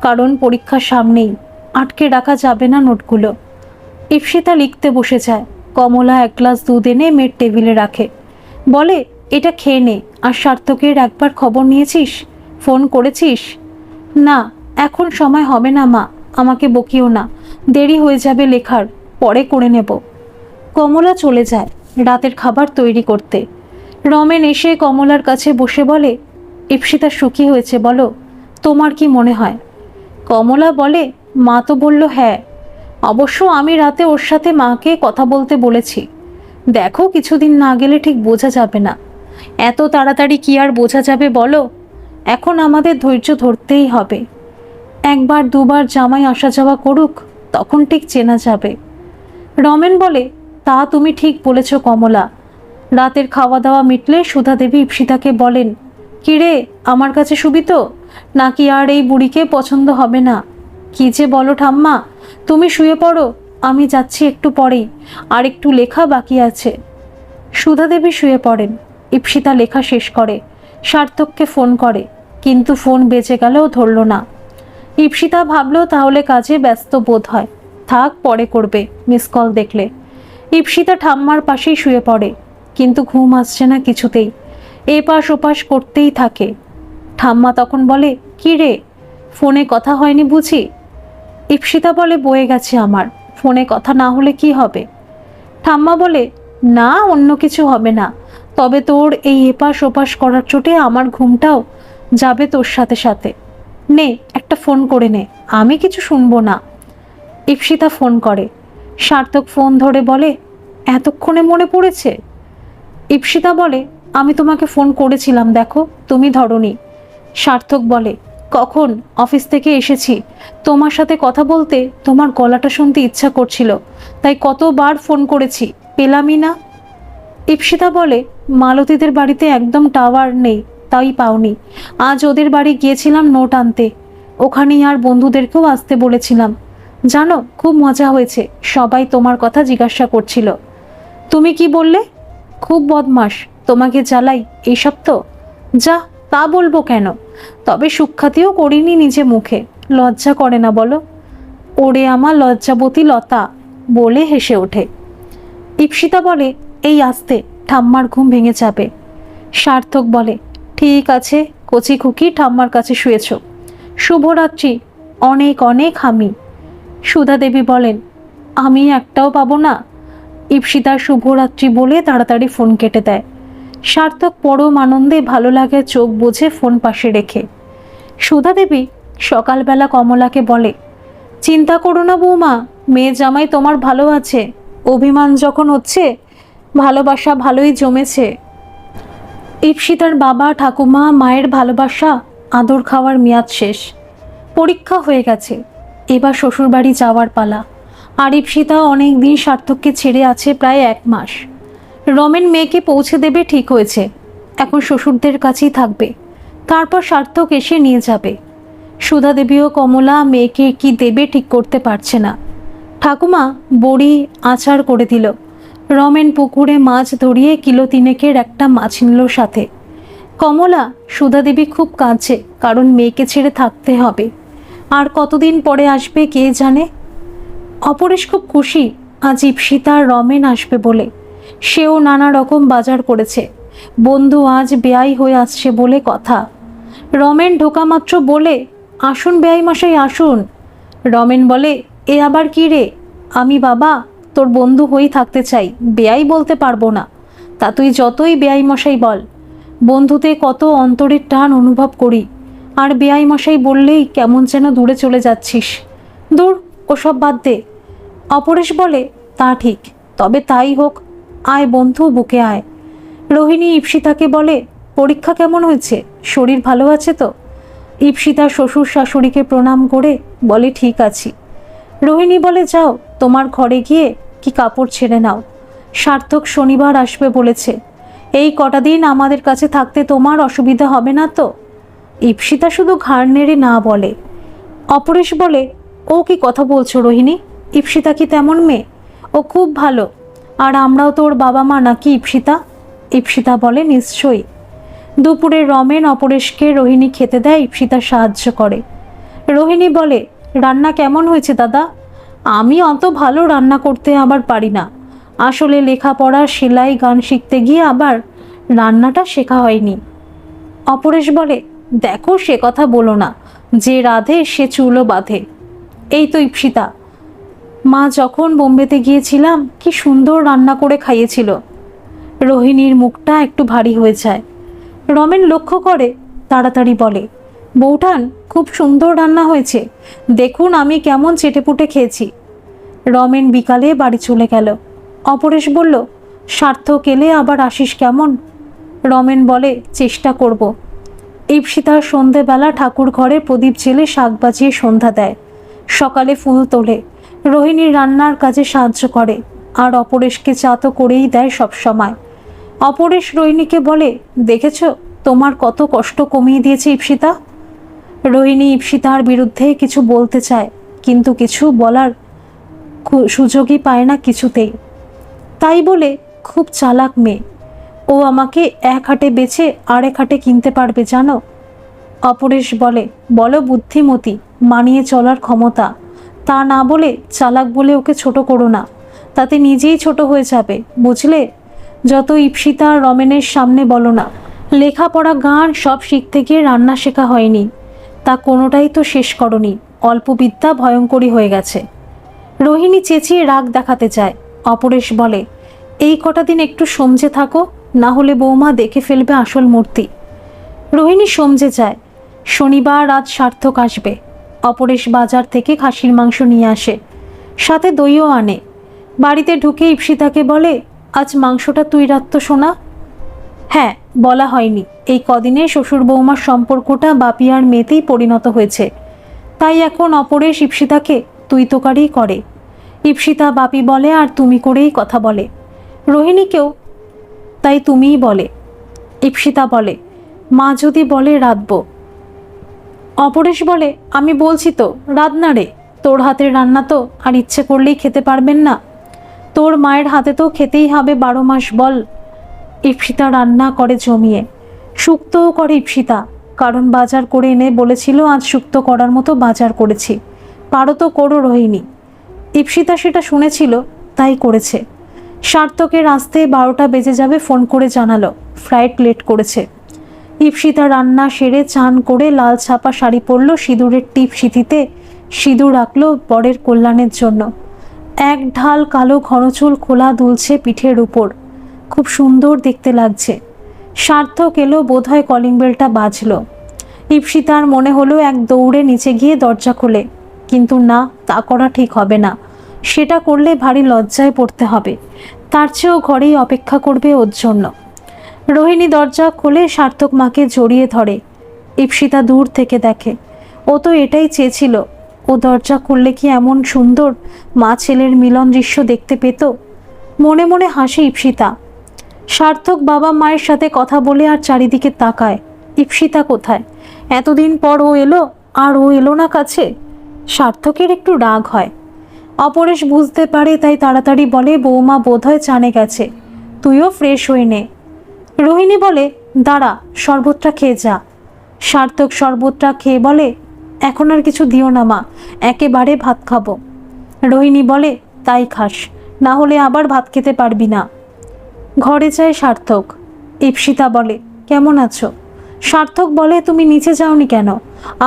কারণ পরীক্ষার সামনেই, আটকে রাখা যাবে না নোটগুলো। ইপ্সিতা লিখতে বসে যায়। কমলা এক গ্লাস দুধ এনে মেয়ের টেবিলে রাখে, বলে, এটা খেয়ে নে। আর সার্থকের একবার খবর নিয়েছিস? ফোন করেছিস? না, এখন সময় হবে না মা, আমাকে বকিও না, দেরি হয়ে যাবে লেখার, পরে করে নেব। কমলা চলে যায় রাতের খাবার তৈরি করতে। রমেন এসে কমলার কাছে বসে বলে, ইপ্সিতা সুখী হয়েছে বলো, তোমার কি মনে হয়? কমলা বলে, মা তো বলল হ্যাঁ। অবশ্য আমি রাতে ওর সাথে মাকে কথা বলতে বলেছি। দেখো, কিছুদিন না গেলে ঠিক বোঝা যাবে না। এত তাড়াতাড়ি কি আর বোঝা যাবে বলো? এখন আমাদের ধৈর্য ধরতেই হবে। একবার দুবার জামাই আসা যাওয়া করুক, তখন ঠিক চেনা যাবে। রমেন বলে, তা তুমি ঠিক বলেছ কমলা। রাতের খাওয়া দাওয়া মিটলে সুধা দেবী ইপ্সিতাকে বলেন, কিরে, আমার কাছে শুবি তো? নাকি আর এই বুড়িকে পছন্দ হবে না? কি যে বলো ঠাম্মা, তুমি শুয়ে পড়ো, আমি যাচ্ছি একটু পরেই, আর একটু লেখা বাকি আছে। সুধা দেবী শুয়ে পড়েন। ইপ্সিতা লেখা শেষ করে সার্থককে ফোন করে, কিন্তু ফোন বেজে গেলেও ধরল না। ইপ্সিতা ভাবলো তাহলে কাজে ব্যস্ত বোধ হয়, থাক, পরে করবে, মিস কল দেখলে। ইপ্সিতা ঠাম্মার পাশেই শুয়ে পড়ে, কিন্তু ঘুম আসছে না কিছুতেই। এপাশ ওপাশ করতেই থাকে। ঠাম্মা তখন বলে, কি রে, ফোনে কথা হয়নি বুঝি? ইপ্সিতা বলে, বয়ে গেছে আমার, ফোনে কথা না হলে কি হবে? ঠাম্মা বলে, না, অন্য কিছু হবে না, তবে তোর এই এপাশ ওপাশ করার চোটে আমার ঘুমটাও যাবে তোর সাথে সাথে। নে, একটা ফোন করে নে, আমি কিছু শুনবো না। ইপ্সিতা ফোন করে। সার্থক ফোন ধরে বলে, এতক্ষণে মনে পড়েছে? ইপ্সিতা বলে, আমি তোমাকে ফোন করেছিলাম, দেখো তুমি ধরোনি। সার্থক বলে, কখন? অফিস থেকে এসেছি, তোমার সাথে কথা বলতে তোমার গলাটা শুনতে ইচ্ছা করছিল, তাই কতবার ফোন করেছি, পেলামই না। ইপ্সিতা বলে, মালতীদের বাড়িতে একদম টাওয়ার নেই, তাই পাওনি। আজ ওদের বাড়ি গিয়েছিলাম নোট আনতে, ওখানেই আর বন্ধুদেরকেও আসতে বলেছিলাম। জানো, খুব মজা হয়েছে, সবাই তোমার কথা জিজ্ঞাসা করছিল। তুমি কি বললে? খুব বদমাস, তোমাকে জ্বালাই এইসব তো। যা, তা বলবো কেন? তবে সুখ্যাতিও করিনি নিজে মুখে, লজ্জা করে না বলো? ওরে আমার লজ্জাবতী লতা, বলে হেসে ওঠে। ইপ্সিতা বলে, এই আস্তে, ঠাম্মার ঘুম ভেঙে যাবে। সার্থক বলে, ঠিক আছে, কচি খুকি ঠাম্মার কাছে শুয়েছ, শুভরাত্রি, অনেক অনেক হামি। সুধা দেবী বলেন, আমি একটাও পাবো না? ইপ্সিতা শুভরাত্রি বলে তাড়াতাড়ি ফোন কেটে দেয়। সার্থক পরম আনন্দে ভালো লাগে চোখ বুজে ফোন পাশে রেখে। সুধা দেবী সকালবেলা কমলাকে বলে, চিন্তা করো না বৌমা, মেয়ে জামাই তোমার ভালো আছে, অভিমান যখন হচ্ছে, ভালোবাসা ভালোই জমেছে। ইপ্সিতার বাবা ঠাকুমা মায়ের ভালোবাসা আদর খাওয়ার মেয়াদ শেষ, পরীক্ষা হয়ে গেছে, এবার শ্বশুরবাড়ি যাওয়ার পালা। আর ইপ্সিতা অনেক দিন সার্থককে ছেড়ে আছে, প্রায় 1 মাস। রমেন মেয়েকে পৌঁছে দেবে ঠিক হয়েছে, এখন শ্বশুরদের কাছেই থাকবে, তারপর সার্থক এসে নিয়ে যাবে। সুধা দেবী ও কমলা মেয়েকে কি দেবে ঠিক করতে পারছে না। ঠাকুমা বড়ি আচার করে দিল। রমেন পুকুরে মাছ ধরিয়ে কিলো 3 একটা মাছ নিল সাথে। কমলা সুধা দেবী খুব কাঁদছে, কারণ মেয়েকে ছেড়ে থাকতে হবে। আর কতদিন পরে আসবে কে জানে। অপরেশ খুব খুশি আজ ইপ্সিতা আর রমেন আসবে বলে। সেও নানা রকম বাজার করেছে। বন্ধু আজ বেয়াই হয়ে আসছে বলে কথা। রমেন ঢোকামাত্র বলে, আসুন বেয়াই মশাই আসুন। রমেন বলে, এ আবার কি রে? আমি বাবা তোর বন্ধু হয়েই থাকতে চাই, বেয়াই বলতে পারবো না। তা তুই যতই বেয়াই মশাই বল, বন্ধুতে কত অন্তরের টান অনুভব করি, আর বেয়াই মশাই বললেই কেমন যেন দূরে চলে যাচ্ছিস। দূর, ওসব বাদ দে। অপরেশ বলে, তা ঠিক, তবে তাই হোক, আয় বন্ধু বুকে আয়। রোহিণী ইপ্সিতাকে বলে, পরীক্ষা কেমন হয়েছে, শরীর ভালো আছে তো? ইপ্সিতা শ্বশুর শাশুড়িকে প্রণাম করে বলে, ঠিক আছি। রোহিণী বলে, যাও তোমার ঘরে গিয়ে কি কাপড় ছেড়ে নাও, সার্থক শনিবার আসবে বলেছে। এই কটা দিন আমাদের কাছে থাকতে তোমার অসুবিধা হবে না তো? ইপ্সিতা শুধু ঘাড় নেড়ে না বলে। অপরেশ বলে, ও কি কথা বলছো রোহিণী? ইপ্সিতা কি তেমন মেয়ে? ও খুব ভালো। আর আমরাও তোর বাবা মা নাকি ইপ্সিতা? ইপ্সিতা বলে, নিশ্চয়ই। দুপুরে রমেন অপরেশকে রোহিণী খেতে দেয়, ইপ্সিতা সাহায্য করে। রোহিণী বলে, রান্না কেমন হয়েছে দাদা? আমি অত ভালো রান্না করতে আবার পারি না। আসলে লেখাপড়া, সেলাই, গান শিখতে গিয়ে আবার রান্নাটা শেখা হয়নি। অপরেশ বলে, দেখো সে কথা বলো না, যে রাধে সে চুলও বাঁধে। এই তো ইপ্সিতা, মা যখন বোম্বেতে গিয়েছিলাম কি সুন্দর রান্না করে খাইয়েছিল। রোহিণীর মুখটা একটু ভারী হয়ে যায়। রমেন লক্ষ্য করে, তাড়াতাড়ি বলে, বৌঠান খুব সুন্দর রান্না হয়েছে, দেখুন আমি কেমন চেটেপুটে খেয়েছি। রমেন বিকালে বাড়ি চলে গেল। অপরেশ বলল, সার্থক এলে আবার আসিস কেমন? রমেন বলে, চেষ্টা করব। ইপ্সিতা সন্ধেবেলা ঠাকুর ঘরে প্রদীপ জেলে শাক বাজিয়ে সন্ধ্যা দেয়, সকালে ফুল তোলে, রোহিণীর রান্নার কাজে সাহায্য করে, আর অপরেশকে চা তো করেই দেয় সব সময়। অপরেশ রোহিণীকে বলে, দেখেছ তোমার কত কষ্ট কমিয়ে দিয়েছে ইপ্সিতা। রোহিণী ইপ্সিতার বিরুদ্ধে কিছু বলতে চায়, কিন্তু কিছু বলার সুযোগই পায় না কিছুতেই। তাই বলে, খুব চালাক মেয়ে, ও আমাকে এক হাটে বেচে আরেক হাটে কিনতে পারবে জানো। অপরেশ বলে, বলো বুদ্ধিমতী, মানিয়ে চলার ক্ষমতা, তা না বলে চালাক বলে ওকে ছোট করো না, তাতে নিজেই ছোট হয়ে যাবে, বুঝলে। যত ইপ্সিতা আর রমেনের সামনে বলো না, লেখাপড়া, গান সব শিখতে গিয়ে রান্না শেখা হয়নি, তা কোনোটাই তো শেষ করনি, অল্প বিদ্যা ভয়ঙ্করী হয়ে গেছে। রোহিণী চেঁচিয়ে রাগ দেখাতে চায়। অপরেশ বলে, এই কটা দিন একটু সমঝে থাকো, না হলে বৌমা দেখে ফেলবে আসল মূর্তি। রোহিণী সমঝে যায়। শনিবার রাত সার্থক আসবে। অপরেশ বাজার থেকে খাসির মাংস নিয়ে আসে, সাথে দইও আনে। বাড়িতে ঢুকে ইপ্সিতাকে বলে, আজ মাংসটা তুই রাখতো শোনা। হ্যাঁ, বলা হয়নি, এই কদিনে শ্বশুর বৌমার সম্পর্কটা বাপি আর মেয়েতেই পরিণত হয়েছে, তাই এখন অপরেশ ইপ্সিতাকে তুই তোকারি করে। ইপ্সিতা বাপি বলে আর তুমি করেই কথা বলে, রোহিণীকেও তাই তুমিই বলে। ইপ্সিতা বলে, মা যদি বলে রাঁধবো। অপরেশ বলে, আমি বলছি তো রাঁধনা রে, তোর হাতের রান্না তো আর ইচ্ছে করলেই খেতে পারবেন না, তোর মায়ের হাতে তো খেতেই হবে 12 মাস বল। ইপ্সিতা রান্না করে জমিয়ে, শুক্তও করে ইপ্সিতা, কারণ বাজার করে এনে বলেছিল আজ শুক্তো করার মতো বাজার করেছি, পারো তো করো রোহিণী। ইপ্সিতা সেটা শুনেছিল, তাই করেছে। সার্থকের আসতে 12টা বেজে যাবে ফোন করে জানালো, ফ্লাইট লেট করেছে। ইপ্সিতা রান্না সেরে চান করে লাল ছাপা শাড়ি পরল, সিঁদুরের টিপ সিঁথিতে সিঁদুর রাখলো বরের কল্যাণের জন্য। এক ঢাল কালো ঘনচুল খোলা দুলছে পিঠের উপর, খুব সুন্দর দেখতে লাগছে। সার্থক এলো, বোধহয় কলিং বেলটা বাজলো। ইপ্সিতার মনে হলো এক দৌড়ে নিচে গিয়ে দরজা খোলে, কিন্তু না, তা করা ঠিক হবে না, সেটা করলে ভারী লজ্জায় পড়তে হবে, তার চেয়েও ঘরেই অপেক্ষা করবে ওর জন্য। রোহিণী দরজা খুলে সার্থক মাকে জড়িয়ে ধরে। ইপ্সিতা দূর থেকে দেখে, ও তো এটাই চেয়েছিল, ও দরজা খুললে কি এমন সুন্দর মা ছেলের মিলন দৃশ্য দেখতে পেত। মনে মনে হাসে ইপ্সিতা। সার্থক বাবা মায়ের সাথে কথা বলে আর চারিদিকে তাকায়, ইপ্সিতা কোথায়? এতদিন পর ও এলো, আর ও এলো না কাছে। সার্থকের একটু রাগ হয়। অপরেশ বুঝতে পারে, তাই তাড়াতাড়ি বলে, বৌমা বোধহয় চানে গেছে, তুইও ফ্রেশ হয়ে নে। রোহিণী বলে, দাঁড়া, শরবতটা খেয়ে যা। সার্থক শরবতটা খেয়ে বলে, এখন আর কিছু দিও না মা, একেবারে ভাত খাবো। রোহিণী বলে, তাই খাস, না হলে আবার ভাত খেতে পারবি না। ঘরে যায় সার্থক। ইপ্সিতা বলে, কেমন আছো? সার্থক বলে, তুমি নিচে যাওনি কেন?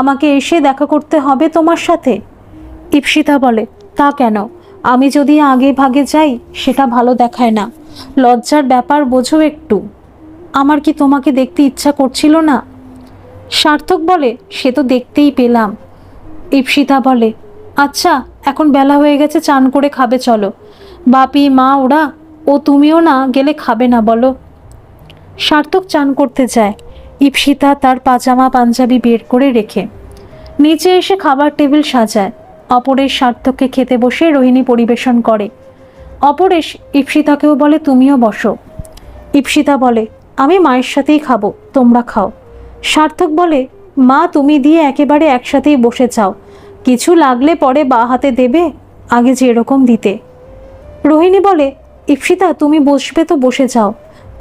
আমাকে এসে দেখা করতে হবে তোমার সাথে। ইপ্সিতা বলে, তা কেন? আমি যদি আগে ভাগে যাই সেটা ভালো দেখায় না, লজ্জার ব্যাপার বোঝো একটু। আমার কি তোমাকে দেখতে ইচ্ছা করছিল না? সার্থক বলে, সে তো দেখতেই পেলাম। ইপ্সিতা বলে, আচ্ছা এখন বেলা হয়ে গেছে, চান করে খাবে চলো। বাপি মা ওরা ও তুমিও না গেলে খাবে না বলো? সার্থক চান করতে যায়। ইপ্সিতা তার পাজামা পাঞ্জাবি বের করে রেখে নিচে এসে খাবার টেবিল সাজায়। অপরেশ সার্থককে খেতে বসে রোহিণী পরিবেশন করে। অপরেশ ইপ্সিতাকেও বলে, তুমিও বসো। ইপ্সিতা বলে, আমি মায়ের সাথেই খাবো, তোমরা খাও। সার্থক বলে, মা তুমি দিয়ে একেবারে একসাথেই বসে যাও, কিছু লাগলে পরে বা হাতে দেবে, আগে যেরকম দিতে। রোহিণী বলে, ইপ্সিতা তুমি বসবে তো বসে যাও,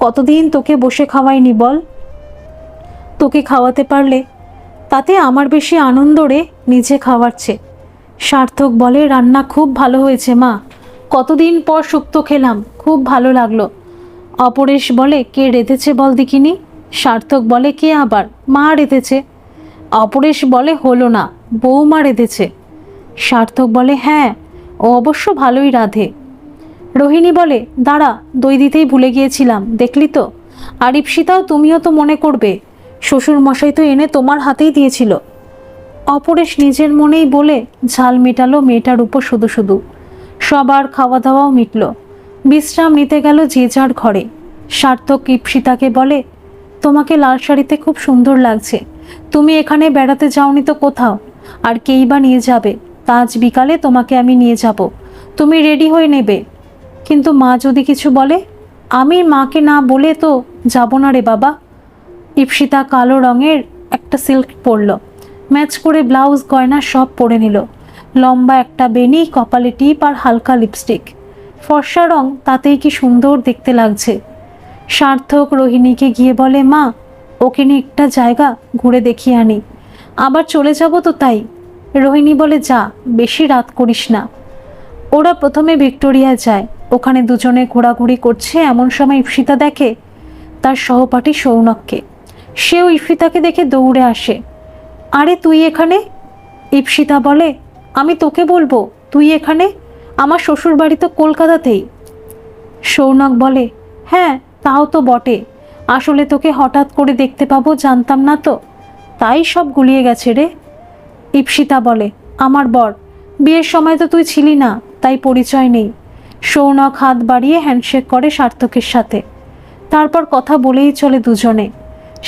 কতদিন তোকে বসে খাওয়াইনি বল? তোকে খাওয়াতে পারলে তাতে আমার বেশি আনন্দ রে, নিজে খাওয়াচ্ছে। সার্থক বলে, রান্না খুব ভালো হয়েছে মা, কতদিন পর শুক্তো খেলাম, খুব ভালো লাগলো। অপরেশ বলে, কে রেঁধেছে বল দেখিনি? সার্থক বলে, কে আবার? মা রেঁধেছে। অপরেশ বলে, হলো না, বৌমা রেঁধেছে। সার্থক বলে, হ্যাঁ ও অবশ্য ভালোই রাঁধে। রোহিণী বলে, দাঁড়া, দই দিতেই ভুলে গিয়েছিলাম, দেখলি তো? আর ইপ্সিতাও তুমিও তো মনে করবে, শ্বশুর মশাই তো এনে তোমার হাতেই দিয়েছিল। অপরেশ নিজের মনেই বলে ঝাল মেটালো মেয়েটার উপর শুধু শুধু। সবার খাওয়া দাওয়াও মিটল। বিশ্রাম নিতে গেল যে যার ঘরে। সার্থক ইপ্সিতাকে বলে, তোমাকে লাল শাড়িতে খুব সুন্দর লাগছে, তুমি এখানে বেড়াতে যাওনি তো কোথাও, আর কেই বা নিয়ে যাবে? তা আজ বিকালে তোমাকে আমি নিয়ে যাব, তুমি রেডি হয়ে নেবে। কিন্তু মা যদি কিছু বলে? আমি মাকে না বলে তো যাব না রে বাবা। ইপ্সিতা কালো রঙের একটা সিল্ক পরল, ম্যাচ করে ব্লাউজ গয়না সব পরে নিল। লম্বা একটা বেনি, কপালে টিপ আর হালকা লিপস্টিক, ফর্সা রং, তাতেই কি সুন্দর দেখতে লাগছে। সার্থক রোহিণীকে গিয়ে বলে, মা ওকে নিয়ে একটা জায়গা ঘুরে দেখিয়ে আনি, আবার চলে যাব তো তাই। রোহিণী বলে, যা, বেশি রাত করিস না। ওরা প্রথমে ভিক্টোরিয়া যায়, ওখানে দুজনে ঘোরাঘুরি করছে। এমন সময় ইপ্সিতা দেখে তার সহপাঠী সৌনককে। সেও ইপ্সিতাকে দেখে দৌড়ে আসে। আরে তুই এখানে? ইপ্সিতা বলে, আমি তোকে বলবো তুই এখানে? আমার শ্বশুর বাড়ি তো কলকাতাতেই। সৌনক বলে, হ্যাঁ তাও তো বটে, আসলে তোকে হঠাৎ করে দেখতে পাবো জানতাম না তো, তাই সব গুলিয়ে গেছে রে। ইপ্সিতা বলে, আমার বর, বিয়ের সময় তো তুই ছিলি না, তাই পরিচয় নেই। সৌনক হাত বাড়িয়ে হ্যান্ডশেক করে সার্থকের সাথে, তারপর কথা বলেই চলে দুজনে।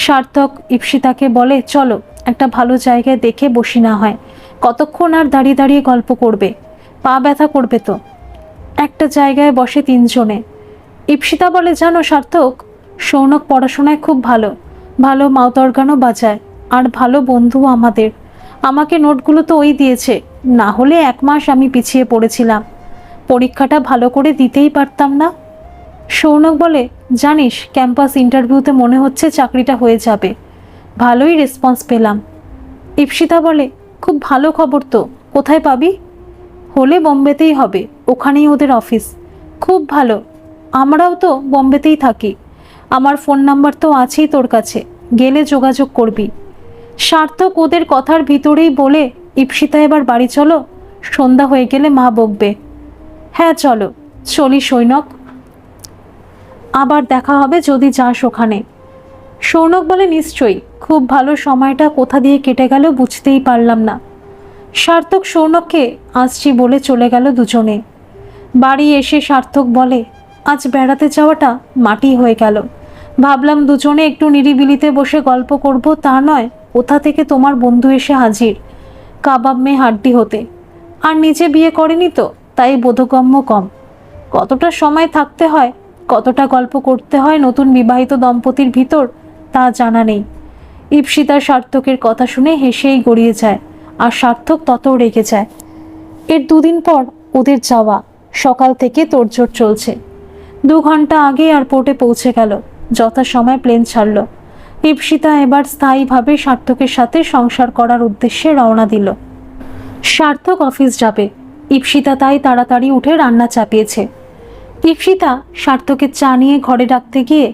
সার্থক ইপ্সিতাকে বলে, চলো একটা ভালো জায়গায় দেখে বসি না হয়, কতক্ষণ আর দাঁড়িয়ে দাঁড়িয়ে গল্প করবে, পা ব্যথা করবে তো। একটা জায়গায় বসে তিনজনে। ইপ্সিতা বলে, জানো সার্থক, সৌনক পড়াশোনায় খুব ভালো, ভালো মাউথ অর্গানও বাজায়, আর ভালো বন্ধু আমাদের। আমাকে নোটগুলো তো ওই দিয়েছে, না হলে 1 মাস আমি পিছিয়ে পড়েছিলাম, পরীক্ষাটা ভালো করে দিতেই পারতাম না। সৌনক বলে, জানিস ক্যাম্পাস ইন্টারভিউতে মনে হচ্ছে চাকরিটা হয়ে যাবে, ভালোই রেসপন্স পেলাম। ইপ্সিতা বলে, খুব ভালো খবর তো, কোথায় পাবি? হলে বোম্বেতেই হবে, ওখানেই ওদের অফিস। খুব ভালো, আমরাও তো বোম্বেতেই থাকি, আমার ফোন নাম্বার তো আছেই তোর কাছে, গেলে যোগাযোগ করবি। সার্থক ওদের কথার ভিতরেই বলে, ইপ্সিতা এবার বাড়ি চলো, সন্ধ্যা হয়ে গেলে মা বকবে। হ্যাঁ চলো, চলি সৈনক, আবার দেখা হবে যদি যাস ওখানে। সৌনক বলে, নিশ্চয়ই, খুব ভালো, সময়টা কোথা দিয়ে কেটে গেল বুঝতেই পারলাম না। সার্থক সৌনককে আসছি বলে চলে গেল দুজনে। বাড়ি এসে সার্থক বলে, আজ বেড়াতে যাওয়াটা মাটি হয়ে গেল, ভাবলাম দুজনে একটু নিরিবিলিতে বসে গল্প করব, তা নয়, কোথা থেকে তোমার বন্ধু এসে হাজির, কাবাব মেয়ে হাড্ডি হতে। আর নিজে বিয়ে করেনি তো, তাই বোধগম্য কম। কতটা সময় থাকতে হয়, কতটা গল্প করতে হয় নতুন বিবাহিত দম্পতির ভিতর, তা জানা নেই। ইপ্সিতা সার্থকের কথা শুনে হেসেই গড়িয়ে যায়, আর সার্থক তত রেগে যায়। এর 2 দিন পর ওদের যাওয়া, সকাল থেকে তোড়জোড় চলছে। 2 ঘন্টা আগে এয়ারপোর্টে পৌঁছে গেল, যথাসময়ে প্লেন ছাড়ল। ইপ্সিতা এবার স্থায়ীভাবে সার্থকের সাথে সংসার করার উদ্দেশ্যে রওনা দিল। সার্থক অফিস যাবে, ইপ্সিতা তাই তাড়াতাড়ি উঠে রান্না চাপিয়েছে। ইপ্সিতা সার্থকের চা নিয়ে ঘরে ডাকতে গিয়ে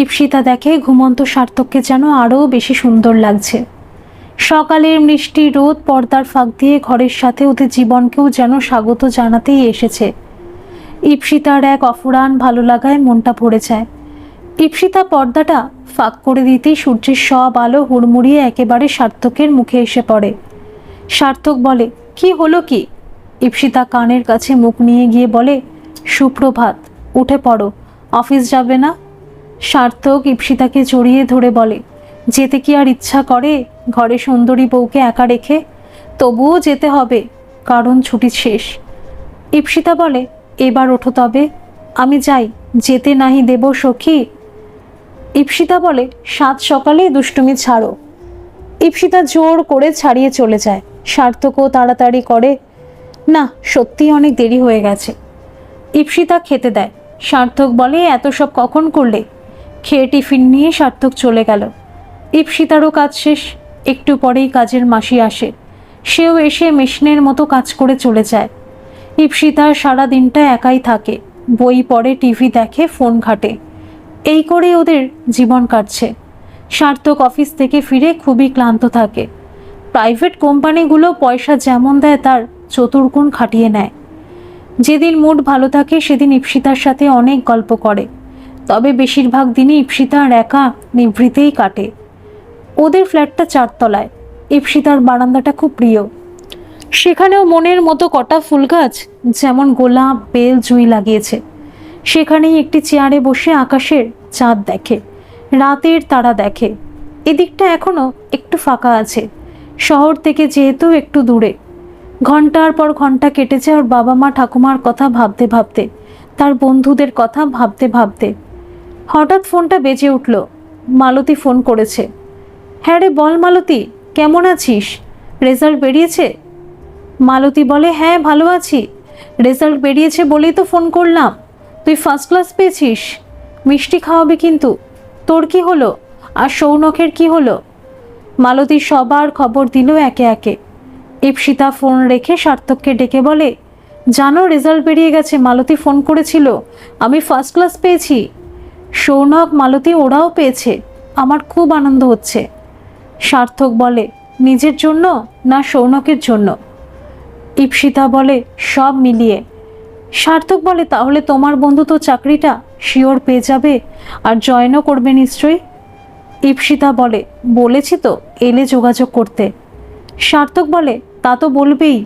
ইপ্সিতা দেখে ঘুমন্ত সার্থককে যেন আরও বেশি সুন্দর লাগছে। সকালের মিষ্টি রোদ পর্দার ফাঁক দিয়ে ঘরের সাথে ওদের জীবনকেও যেন স্বাগত জানাতেই এসেছে। ইপ্সিতার এক অফুরান ভালো লাগায় মনটা ভরে যায়। ইপ্সিতা পর্দাটা ফাঁক করে দিতেই সূর্যের সব আলো হুড়মুড়িয়ে একেবারে সার্থকের মুখে এসে পড়ে। সার্থক বলে, কি হলো কি? ইপ্সিতা কানের কাছে মুখ নিয়ে গিয়ে বলে, সুপ্রভাত, উঠে পড়ো, অফিস যাবে না? সার্থক ইপ্সিতাকে জড়িয়ে ধরে বলে, যেতে কি আর ইচ্ছা করে ঘরে সুন্দরী বউকে একা রেখে? তবুও যেতে হবে, কারণ ছুটি শেষ। ইপ্সিতা বলে, এবার ওঠো তবে, আমি যাই, যেতে নাহি দেব সখী। ইপ্সিতা বলে, সাত সকালে দুষ্টুমি ছাড়ো। ইপ্সিতা জোর করে ছাড়িয়ে চলে যায়। সার্থকও তাড়াতাড়ি করে, না সত্যিই অনেক দেরি হয়ে গেছে। ইপ্সিতা খেতে দেয়। সার্থক বলে, এত সব কখন করলে? খেয়ে টিফিন নিয়ে সার্থক চলে গেল। ইপ্সিতারও কাজ শেষ। একটু পরেই কাজের মাসি আসে। সেও এসে মেশিনের মতো কাজ করে চলে যায়। ইপ্সিতা সারা দিনটা একাই থাকে, বই পড়ে, টিভি দেখে, ফোন ঘাটে, এই করে ওদের জীবন কাটছে। সার্থক অফিস থেকে ফিরে খুবই ক্লান্ত থাকে। প্রাইভেট কোম্পানিগুলো পয়সা যেমন দেয় তার চতুর্গুণ খাটিয়ে নেয়। যেদিন মুড ভালো থাকে সেদিন ইপ্সিতার সাথে অনেক গল্প করে, তবে বেশিরভাগ দিনই ইপ্সিতার একা নিভৃতেই কাটে। ওদের ফ্ল্যাটটা 4 তলায়। ইপ্সিতার বারান্দাটা খুব প্রিয়। সেখানেও মনের মতো কটা ফুল গাছ, যেমন গোলাপ, বেল, জুঁই লাগিয়েছে। সেখানেই একটি চেয়ারে বসে আকাশের চাঁদ দেখে, রাতের তারা দেখে। এদিকটা এখনো একটু ফাঁকা আছে, শহর থেকে যেহেতু একটু দূরে। ঘন্টার পর ঘন্টা কেটে যায় ওর বাবা মা ঠাকুমার কথা ভাবতে ভাবতে, তার বন্ধুদের কথা ভাবতে ভাবতে। হঠাৎ ফোনটা বেজে উঠল। মালতী ফোন করেছে। হ্যাঁ রে, বল মালতী, কেমন আছিস? রেজাল্ট বেরিয়েছে? মালতী বলে, হ্যাঁ ভালো আছি, রেজাল্ট বেরিয়েছে বলেই তো ফোন করলাম। তুই ফার্স্ট ক্লাস পেয়েছিস, মিষ্টি খাওয়াবি কিন্তু। তোর কি হলো? আর সৌনকের কি হলো? মালতী সবার খবর দিল একে একে। ইপ্সিতা ফোন রেখে সার্থককে ডেকে বলে, জানো রেজাল্ট বেরিয়ে গেছে, মালতী ফোন করেছিল, আমি ফার্স্ট ক্লাস পেয়েছি। সৌনক, মালতী ওরাও পেয়েছে, আমার খুব আনন্দ হচ্ছে। সার্থক বলে, নিজের জন্য না সৌনকের জন্য? ইপ্সিতা বলে, সব মিলিয়ে। সার্থক বলে, তাহলে তোমার বন্ধু তো চাকরিটা শিওর পেয়ে যাবে আর জয়েনও করবে নিশ্চয়ই? ইপ্সিতা বলে, বলেছি তো এলে যোগাযোগ করতে। সার্থক বলে, তা তো বলবেই,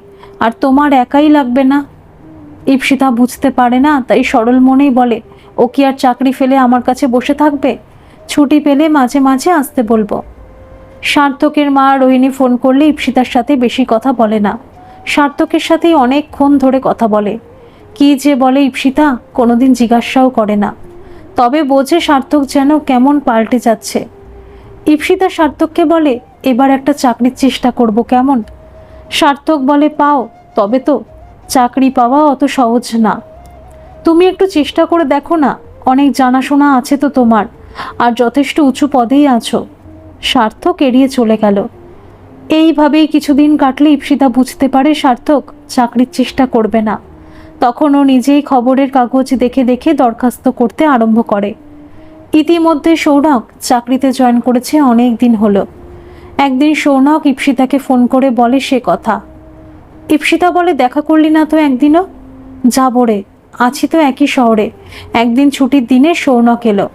আর তোমার একাই লাগবে না? ইপ্সিতা বুঝতে পারে না, তাই সরল মনেই বলে, ও কি আর চাকরি ফেলে আমার কাছে বসে থাকবে? ছুটি পেলে মাঝে মাঝে আসতে বলবো। সার্থকের মা রোহিণী ফোন করলে ইপ্সিতার সাথে বেশি কথা বলে না, সার্থকের সাথেই অনেকক্ষণ ধরে কথা বলে। কি যে বলে ইপ্সিতা কোনোদিন জিজ্ঞাসাও করে না, তবে বোঝে সার্থক যেন কেমন পাল্টে যাচ্ছে। ইপ্সিতা সার্থককে বলে, এবার একটা চাকরির চেষ্টা করব কেমন? সার্থক বলে, পাও তবে তো, চাকরি পাওয়া অত সহজ না। তুমি একটু চেষ্টা করে দেখো না, অনেক জানাশোনা আছে তো তোমার, আর যথেষ্ট উঁচু পদেই আছো। সার্থক এড়িয়ে চলে গেল। এইভাবেই কিছুদিন কাটলে ইপ্সিতা বুঝতে পারে সার্থক চাকরির চেষ্টা করবে না। তখন ও নিজেই খবরের কাগজ দেখে দেখে দরখাস্ত করতে আরম্ভ করে। ইতিমধ্যে সৌনক চাকরিতে জয়েন করেছে, অনেক দিন হলো। একদিন সৌনক ইপ্সিতাকে ফোন করে বলে সে কথা। ইপ্সিতা বলে, দেখা করলি না তো একদিনও? যাবো রে, আছি তো একই শহরে। একদিন ছুটির দিনে সৌনক এলো।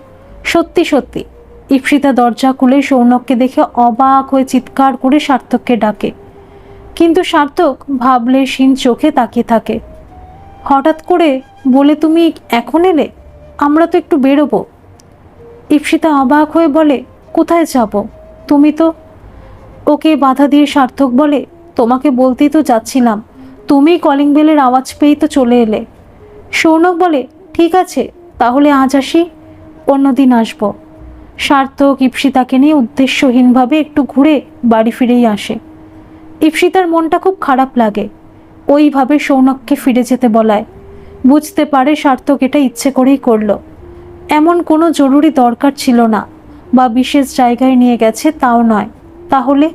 সত্যি সত্যি। ইপ্সিতা দরজা খুলে সৌনককে দেখে অবাক হয়ে চিৎকার করে সার্থককে ডাকে, কিন্তু সার্থক ভাবলেশহীন চোখে তাকিয়ে থাকে। হঠাৎ করে বলে, তুমি এখন এলে? আমরা তো একটু বেরোবো। ইপ্সিতা অবাক হয়ে বলে, কোথায় যাব? তুমি তো। ওকে বাধা দিয়ে সার্থক বলে, তোমাকে বলতেই তো যাচ্ছিলাম, তুমি কলিং বেলের আওয়াজ পেয়েই তো চলে এলে। সৌনক বলে, ঠিক আছে তাহলে আজ আসি, অন্যদিন আসবো। সার্থক ইপ্সিতাকে নিয়ে উদ্দেশ্যহীনভাবে একটু ঘুরে বাড়ি ফিরেই আসে। ইপ্সিতার মনটা খুব খারাপ লাগে। ওইভাবে সৌনককে ফিরে যেতে বলায়। বুঝতে পারে সার্থক এটা ইচ্ছে করেই করলো, এমন কোনো জরুরি দরকার ছিল না। বা বিশেষ জায়গায় নিয়ে গেছে তাও নয়। তাহলে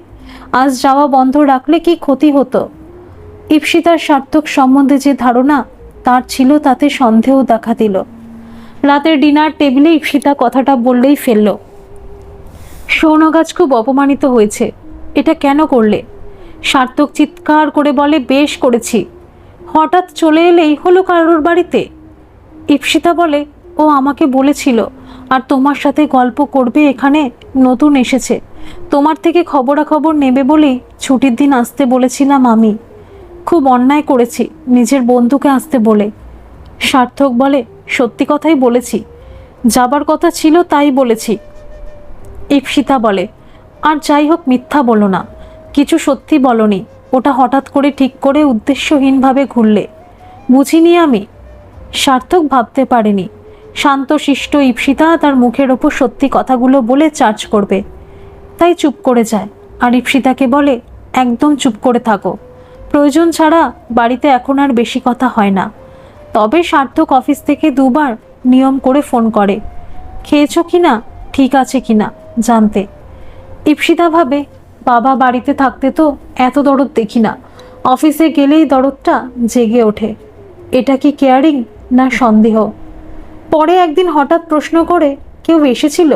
আজ যাওয়া বন্ধ রাখলে কি ক্ষতি হতো? ঈপ্সিতার সার্থক সম্বন্ধে যে ধারণা তার ছিল তাতে সন্দেহ দেখা দিল। রাতের ডিনার টেবিলে ঈপ্সিতা কথাটা বললেই ফেলল, সৌনগাছ খুব অপমানিত হয়েছে। এটা কেন করলে? সার্থক চিৎকার করে বলে, বেশ করেছি। হঠাৎ চলে এলেই হলো কারোর বাড়িতে। ঈপ্সিতা বলে, ও আমাকে বলেছিল আর তোমার সাথে গল্প করবে, এখানে নতুন এসেছে, তোমার থেকে খবরাখবর নেবে বলেই ছুটির দিন আসতে বলেছিলাম। আমি খুব অন্যায় করেছি নিজের বন্ধুকে আসতে বলে। সার্থক বলে, সত্যি কথাই বলেছি, যাবার কথা ছিল তাই বলেছি। ঈপ্সিতা বলে, আর যাই হোক মিথ্যা বলো না, কিছু সত্যি বলনি। ওটা হঠাৎ করে ঠিক করে উদ্দেশ্যহীনভাবে ঘুরলে, বুঝিনি আমি। সার্থক ভাবতে পারেনি শান্তশিষ্ট ঈপ্সিতা তার মুখের ওপর সত্যি কথাগুলো বলে চার্জ করবে, তাই চুপ করে যায়। আর ঈপ্সিতাকে বলে, একদম চুপ করে থাকো, প্রয়োজন ছাড়া বাড়িতে এখন আর বেশি কথা হয় না। তবে সার্থক অফিস থেকে দুবার নিয়ম করে ফোন করে, খেয়েছো কিনা, ঠিক আছে কিনা জানতে। ঈপ্সিতা ভাবে, বাবা বাড়িতে থাকতে তো এত দরদ দেখি না, অফিসে গেলেই দরদটা জেগে ওঠে। এটা কি কেয়ারিং না সন্দেহ? পরে একদিন হঠাৎ প্রশ্ন করে, কেউ এসেছিল?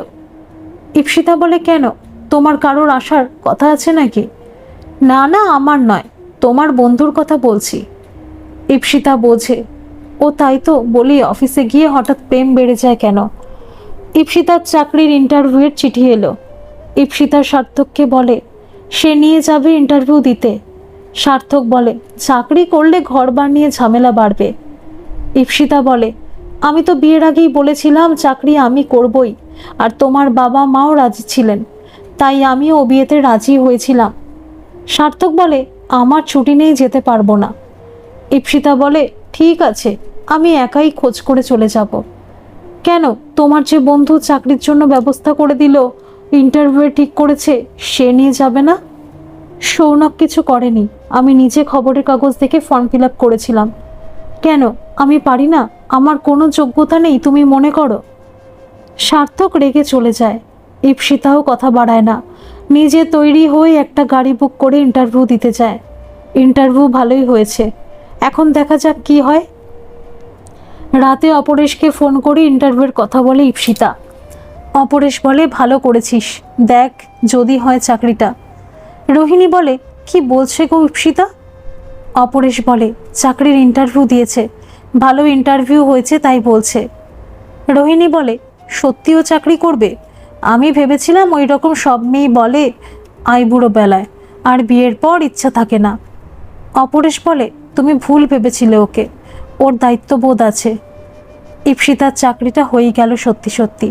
ঈপ্সিতা বলে, কেন, তোমার কারোর আসার কথা আছে নাকি? না না, আমার নয়, তোমার বন্ধুর কথা বলছি। ঈপ্সিতা বোঝে, ও তাই তো বলি, অফিসে গিয়ে হঠাৎ প্রেম বেড়ে যায় কেন। ঈপ্সিতার চাকরির ইন্টারভিউয়ের চিঠি এলো। ঈপ্সিতা সার্থককে বলে, সে নিয়ে যাবে ইন্টারভিউ দিতে। সার্থক বলে, চাকরি করলে ঘর বানিয়ে ঝামেলা বাড়বে। ঈপ্সিতা বলে, আমি তো বিয়ের আগেই বলেছিলাম চাকরি আমি করবই, আর তোমার বাবা মাও রাজি ছিলেন, তাই আমিও বিয়েতে রাজি হয়েছিলাম। সার্থক বলে, আমার ছুটি নেই, যেতে পারবো না। ঈপ্সিতা বলে, ঠিক আছে, আমি একাই খোঁজ করে চলে যাব। কেন, তোমার যে বন্ধু চাকরির জন্য ব্যবস্থা করে দিল, ইন্টারভিউ ঠিক করেছে, সে নিয়ে যাবে না? সৌনক কিছু করেনি, আমি নিজে খবরের কাগজ দেখে ফর্ম ফিল আপ করেছিলাম। কেন, আমি পারি না? আমার কোনো যোগ্যতা নেই তুমি মনে করো? সার্থক রেগে চলে যায়। ঈপ্সিতাও কথা বাড়ায় না, নিজে তৈরি হয়ে একটা গাড়ি বুক করে ইন্টারভিউ দিতে যায়। ইন্টারভিউ ভালোই হয়েছে, এখন দেখা যাক কি হয়। রাতে অপরেশকে ফোন করে ইন্টারভিউয়ের কথা বলে ঈপ্সিতা। অপরেশ বলে, ভালো করেছিস, দেখ যদি হয় চাকরিটা। রোহিণী বলে, কি বলছে গো ঈপ্সিতা? অপরেশ বলে, চাকরির ইন্টারভিউ দিয়েছে, ভালো ইন্টারভিউ হয়েছে তাই বলছে। রোহিণী বলে, সত্যিও চাকরি করবে? আমি ভেবেছিলাম ওই রকম সব মেয়ে বলে আইবুড়ো বেলায়, আর বিয়ের পর ইচ্ছা থাকে না। অপরেশ বলে, তুমি ভুল ভেবেছিলে ওকে, ওর দায়িত্ববোধ আছে। ঈপ্সিতার চাকরিটা হয়ে গেল সত্যি সত্যি,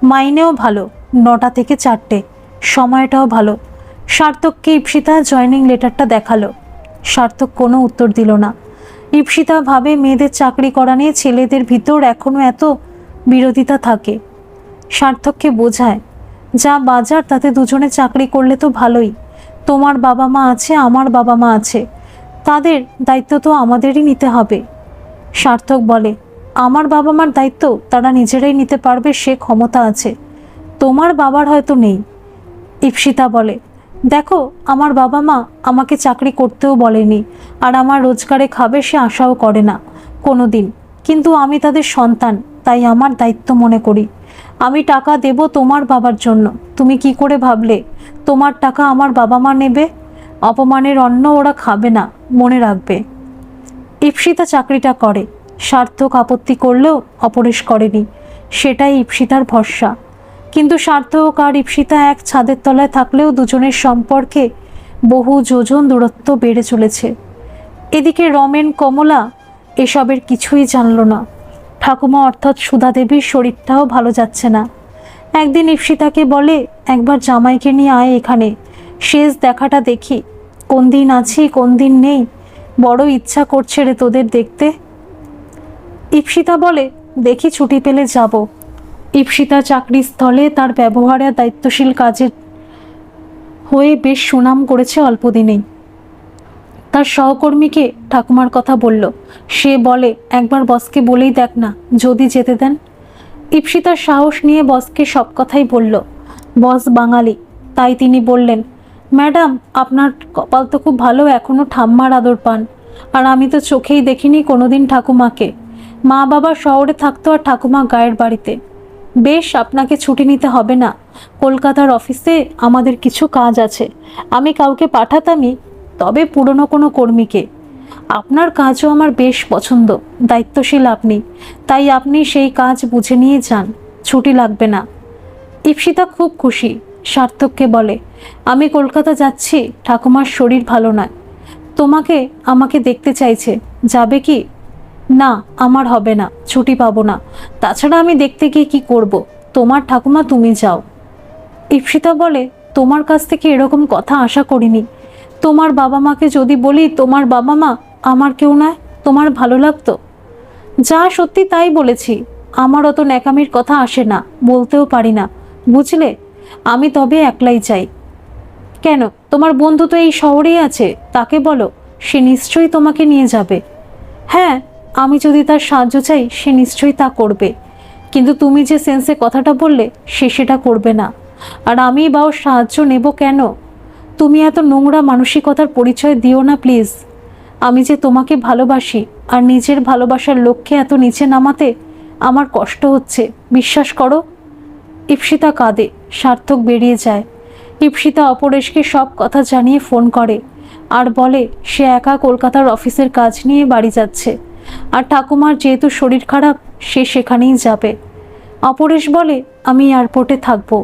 মাইনেও ভালো, 9টা থেকে 4টে, সময়টাও ভালো। সার্থককে ঈপ্সিতা জয়নিং লেটারটা দেখালো। সার্থক কোনো উত্তর দিল না। ঈপ্সিতা ভাবে, মেয়েদের চাকরি করা নিয়ে ছেলেদের ভিতর এখনো এত বিরোধিতা থাকে। সার্থককে বোঝায়, যা বাজার তাতে দুজনে চাকরি করলে তো ভালোই, তোমার বাবা মা আছে, আমার বাবা মা আছে, তাদের দায়িত্ব তো আমাদেরই নিতে হবে। সার্থক বলে, আমার বাবা মার দায়িত্ব তারা নিজেরাই নিতে পারবে, সে ক্ষমতা আছে, তোমার বাবার হয়তো নেই। ঈপ্সিতা বলে, দেখো, আমার বাবা মা আমাকে চাকরি করতেও বলেনি, আর আমার রোজগারে খাবে সে আশাও করে না কোনো দিন, কিন্তু আমি তাদের সন্তান, তাই আমার দায়িত্ব মনে করি। আমি টাকা দেব তোমার বাবার জন্য, তুমি কি করে ভাবলে তোমার টাকা আমার বাবা মা নেবে? অপমানের অন্ন ওরা খাবে না, মনে রাখবে। ঈপ্সিতা চাকরিটা করে, সার্থক আপত্তি করলেও অপরেশ করেনি, সেটাই ঈপ্সিতার ভরসা। কিন্তু সার্থক আর ঈপ্সিতা এক ছাদের তলায় থাকলেও দুজনের সম্পর্কে বহু যোজন দূরত্ব বেড়ে চলেছে। এদিকে রমেন কমলা এসবের কিছুই জানল না। ঠাকুমা অর্থাৎ সুধা দেবীর শরীরটাও ভালো যাচ্ছে না। একদিন ঈপ্সিতাকে বলে, একবার জামাইকে নিয়ে আয় এখানে, শেষ দেখাটা দেখি, কোন দিন আছি কোন দিন নেই, বড় ইচ্ছা করছে রে তোদের দেখতে। ঈপ্সিতা বলে, দেখি ছুটি পেলে যাব। ঈপ্সিতা চাকরির স্থলে তার ব্যবহারে দায়িত্বশীল কাজের হয়ে বেশ সুনাম করেছে অল্প দিনেই। তার সহকর্মীকে ঠাকুমার কথা বলল। সে বলে, একবার বসকে বলেই দেখ না, যদি যেতে দেন। ঈপ্সিতার সাহস নিয়ে বসকে সব কথাই বলল। বস বাঙালি, তাই তিনি বললেন, ম্যাডাম আপনার কপাল তো খুব ভালো, এখনও ঠাম্মার আদর পান। আর আমি তো চোখেই দেখিনি কোনোদিন ঠাকুমাকে। মা বাবা শহরে থাকতো আর ঠাকুমা গায়ের বাড়িতে। বেশ, আপনাকে ছুটি নিতে হবে না, কলকাতার অফিসে আমাদের কিছু কাজ আছে। আমি কাউকে পাঠাতামই, তবে পুরনো কোনো কর্মীকে। আপনার কাজও আমার বেশ পছন্দ, দায়িত্বশীল আপনি, তাই আপনি সেই কাজ বুঝে নিয়ে যান, ছুটি লাগবে না। ঈপ্সিতা খুব খুশি, সার্থককে বলে, আমি কলকাতা যাচ্ছি, ঠাকুমার শরীর ভালো নয়। তোমাকে আমাকে দেখতে চাইছে, যাবে কি? না, আমার হবে না, ছুটি পাবো না। তাছাড়া আমি দেখতে গিয়ে কি করব? তোমার ঠাকুমা, তুমি যাও। ঈপ্সিতা বলে, তোমার কাছ থেকে এরকম কথা আশা করিনি। তোমার বাবা মাকে যদি বলি তোমার বাবা মা আমার কেউ নয়, তোমার ভালো লাগতো? যা সত্যি তাই বলেছি, আমার অত ন্যাকামির কথা আসে না, বলতেও পারি না, বুঝলে? আমি তবে একলাই চাই। কেন, তোমার বন্ধু তো এই শহরেই আছে, তাকে বলো, সে নিশ্চয়ই তোমাকে নিয়ে যাবে। হ্যাঁ, আমি যদি তার সাহায্য চাই সে নিশ্চয়ই তা করবে, কিন্তু তুমি যে সেন্সে কথাটা বললে সে সেটা করবে না। আর আমি বা ওর সাহায্য নেব কেন? তুমি এত নোংরা মানসিকতার পরিচয় দিও না প্লিজ। আমি যে তোমাকে ভালোবাসি, আর নিজের ভালোবাসার লক্ষ্যে এত নিচে নামাতে আমার কষ্ট হচ্ছে, বিশ্বাস করো। ঈপ্সিতা কাঁদে, সার্থক বেরিয়ে যায়। ঈপ্সিতা অপরেশকে সব কথা জানিয়ে ফোন করে আর বলে সে একা কলকাতার অফিসের কাজ নিয়ে বাড়ি যাচ্ছে, আর ঠাকুমার যেহেতু শরীর খারাপ সে সেখানেই যাবে। অপরেশ বলে, আমি এয়ারপোর্টে থাকবো,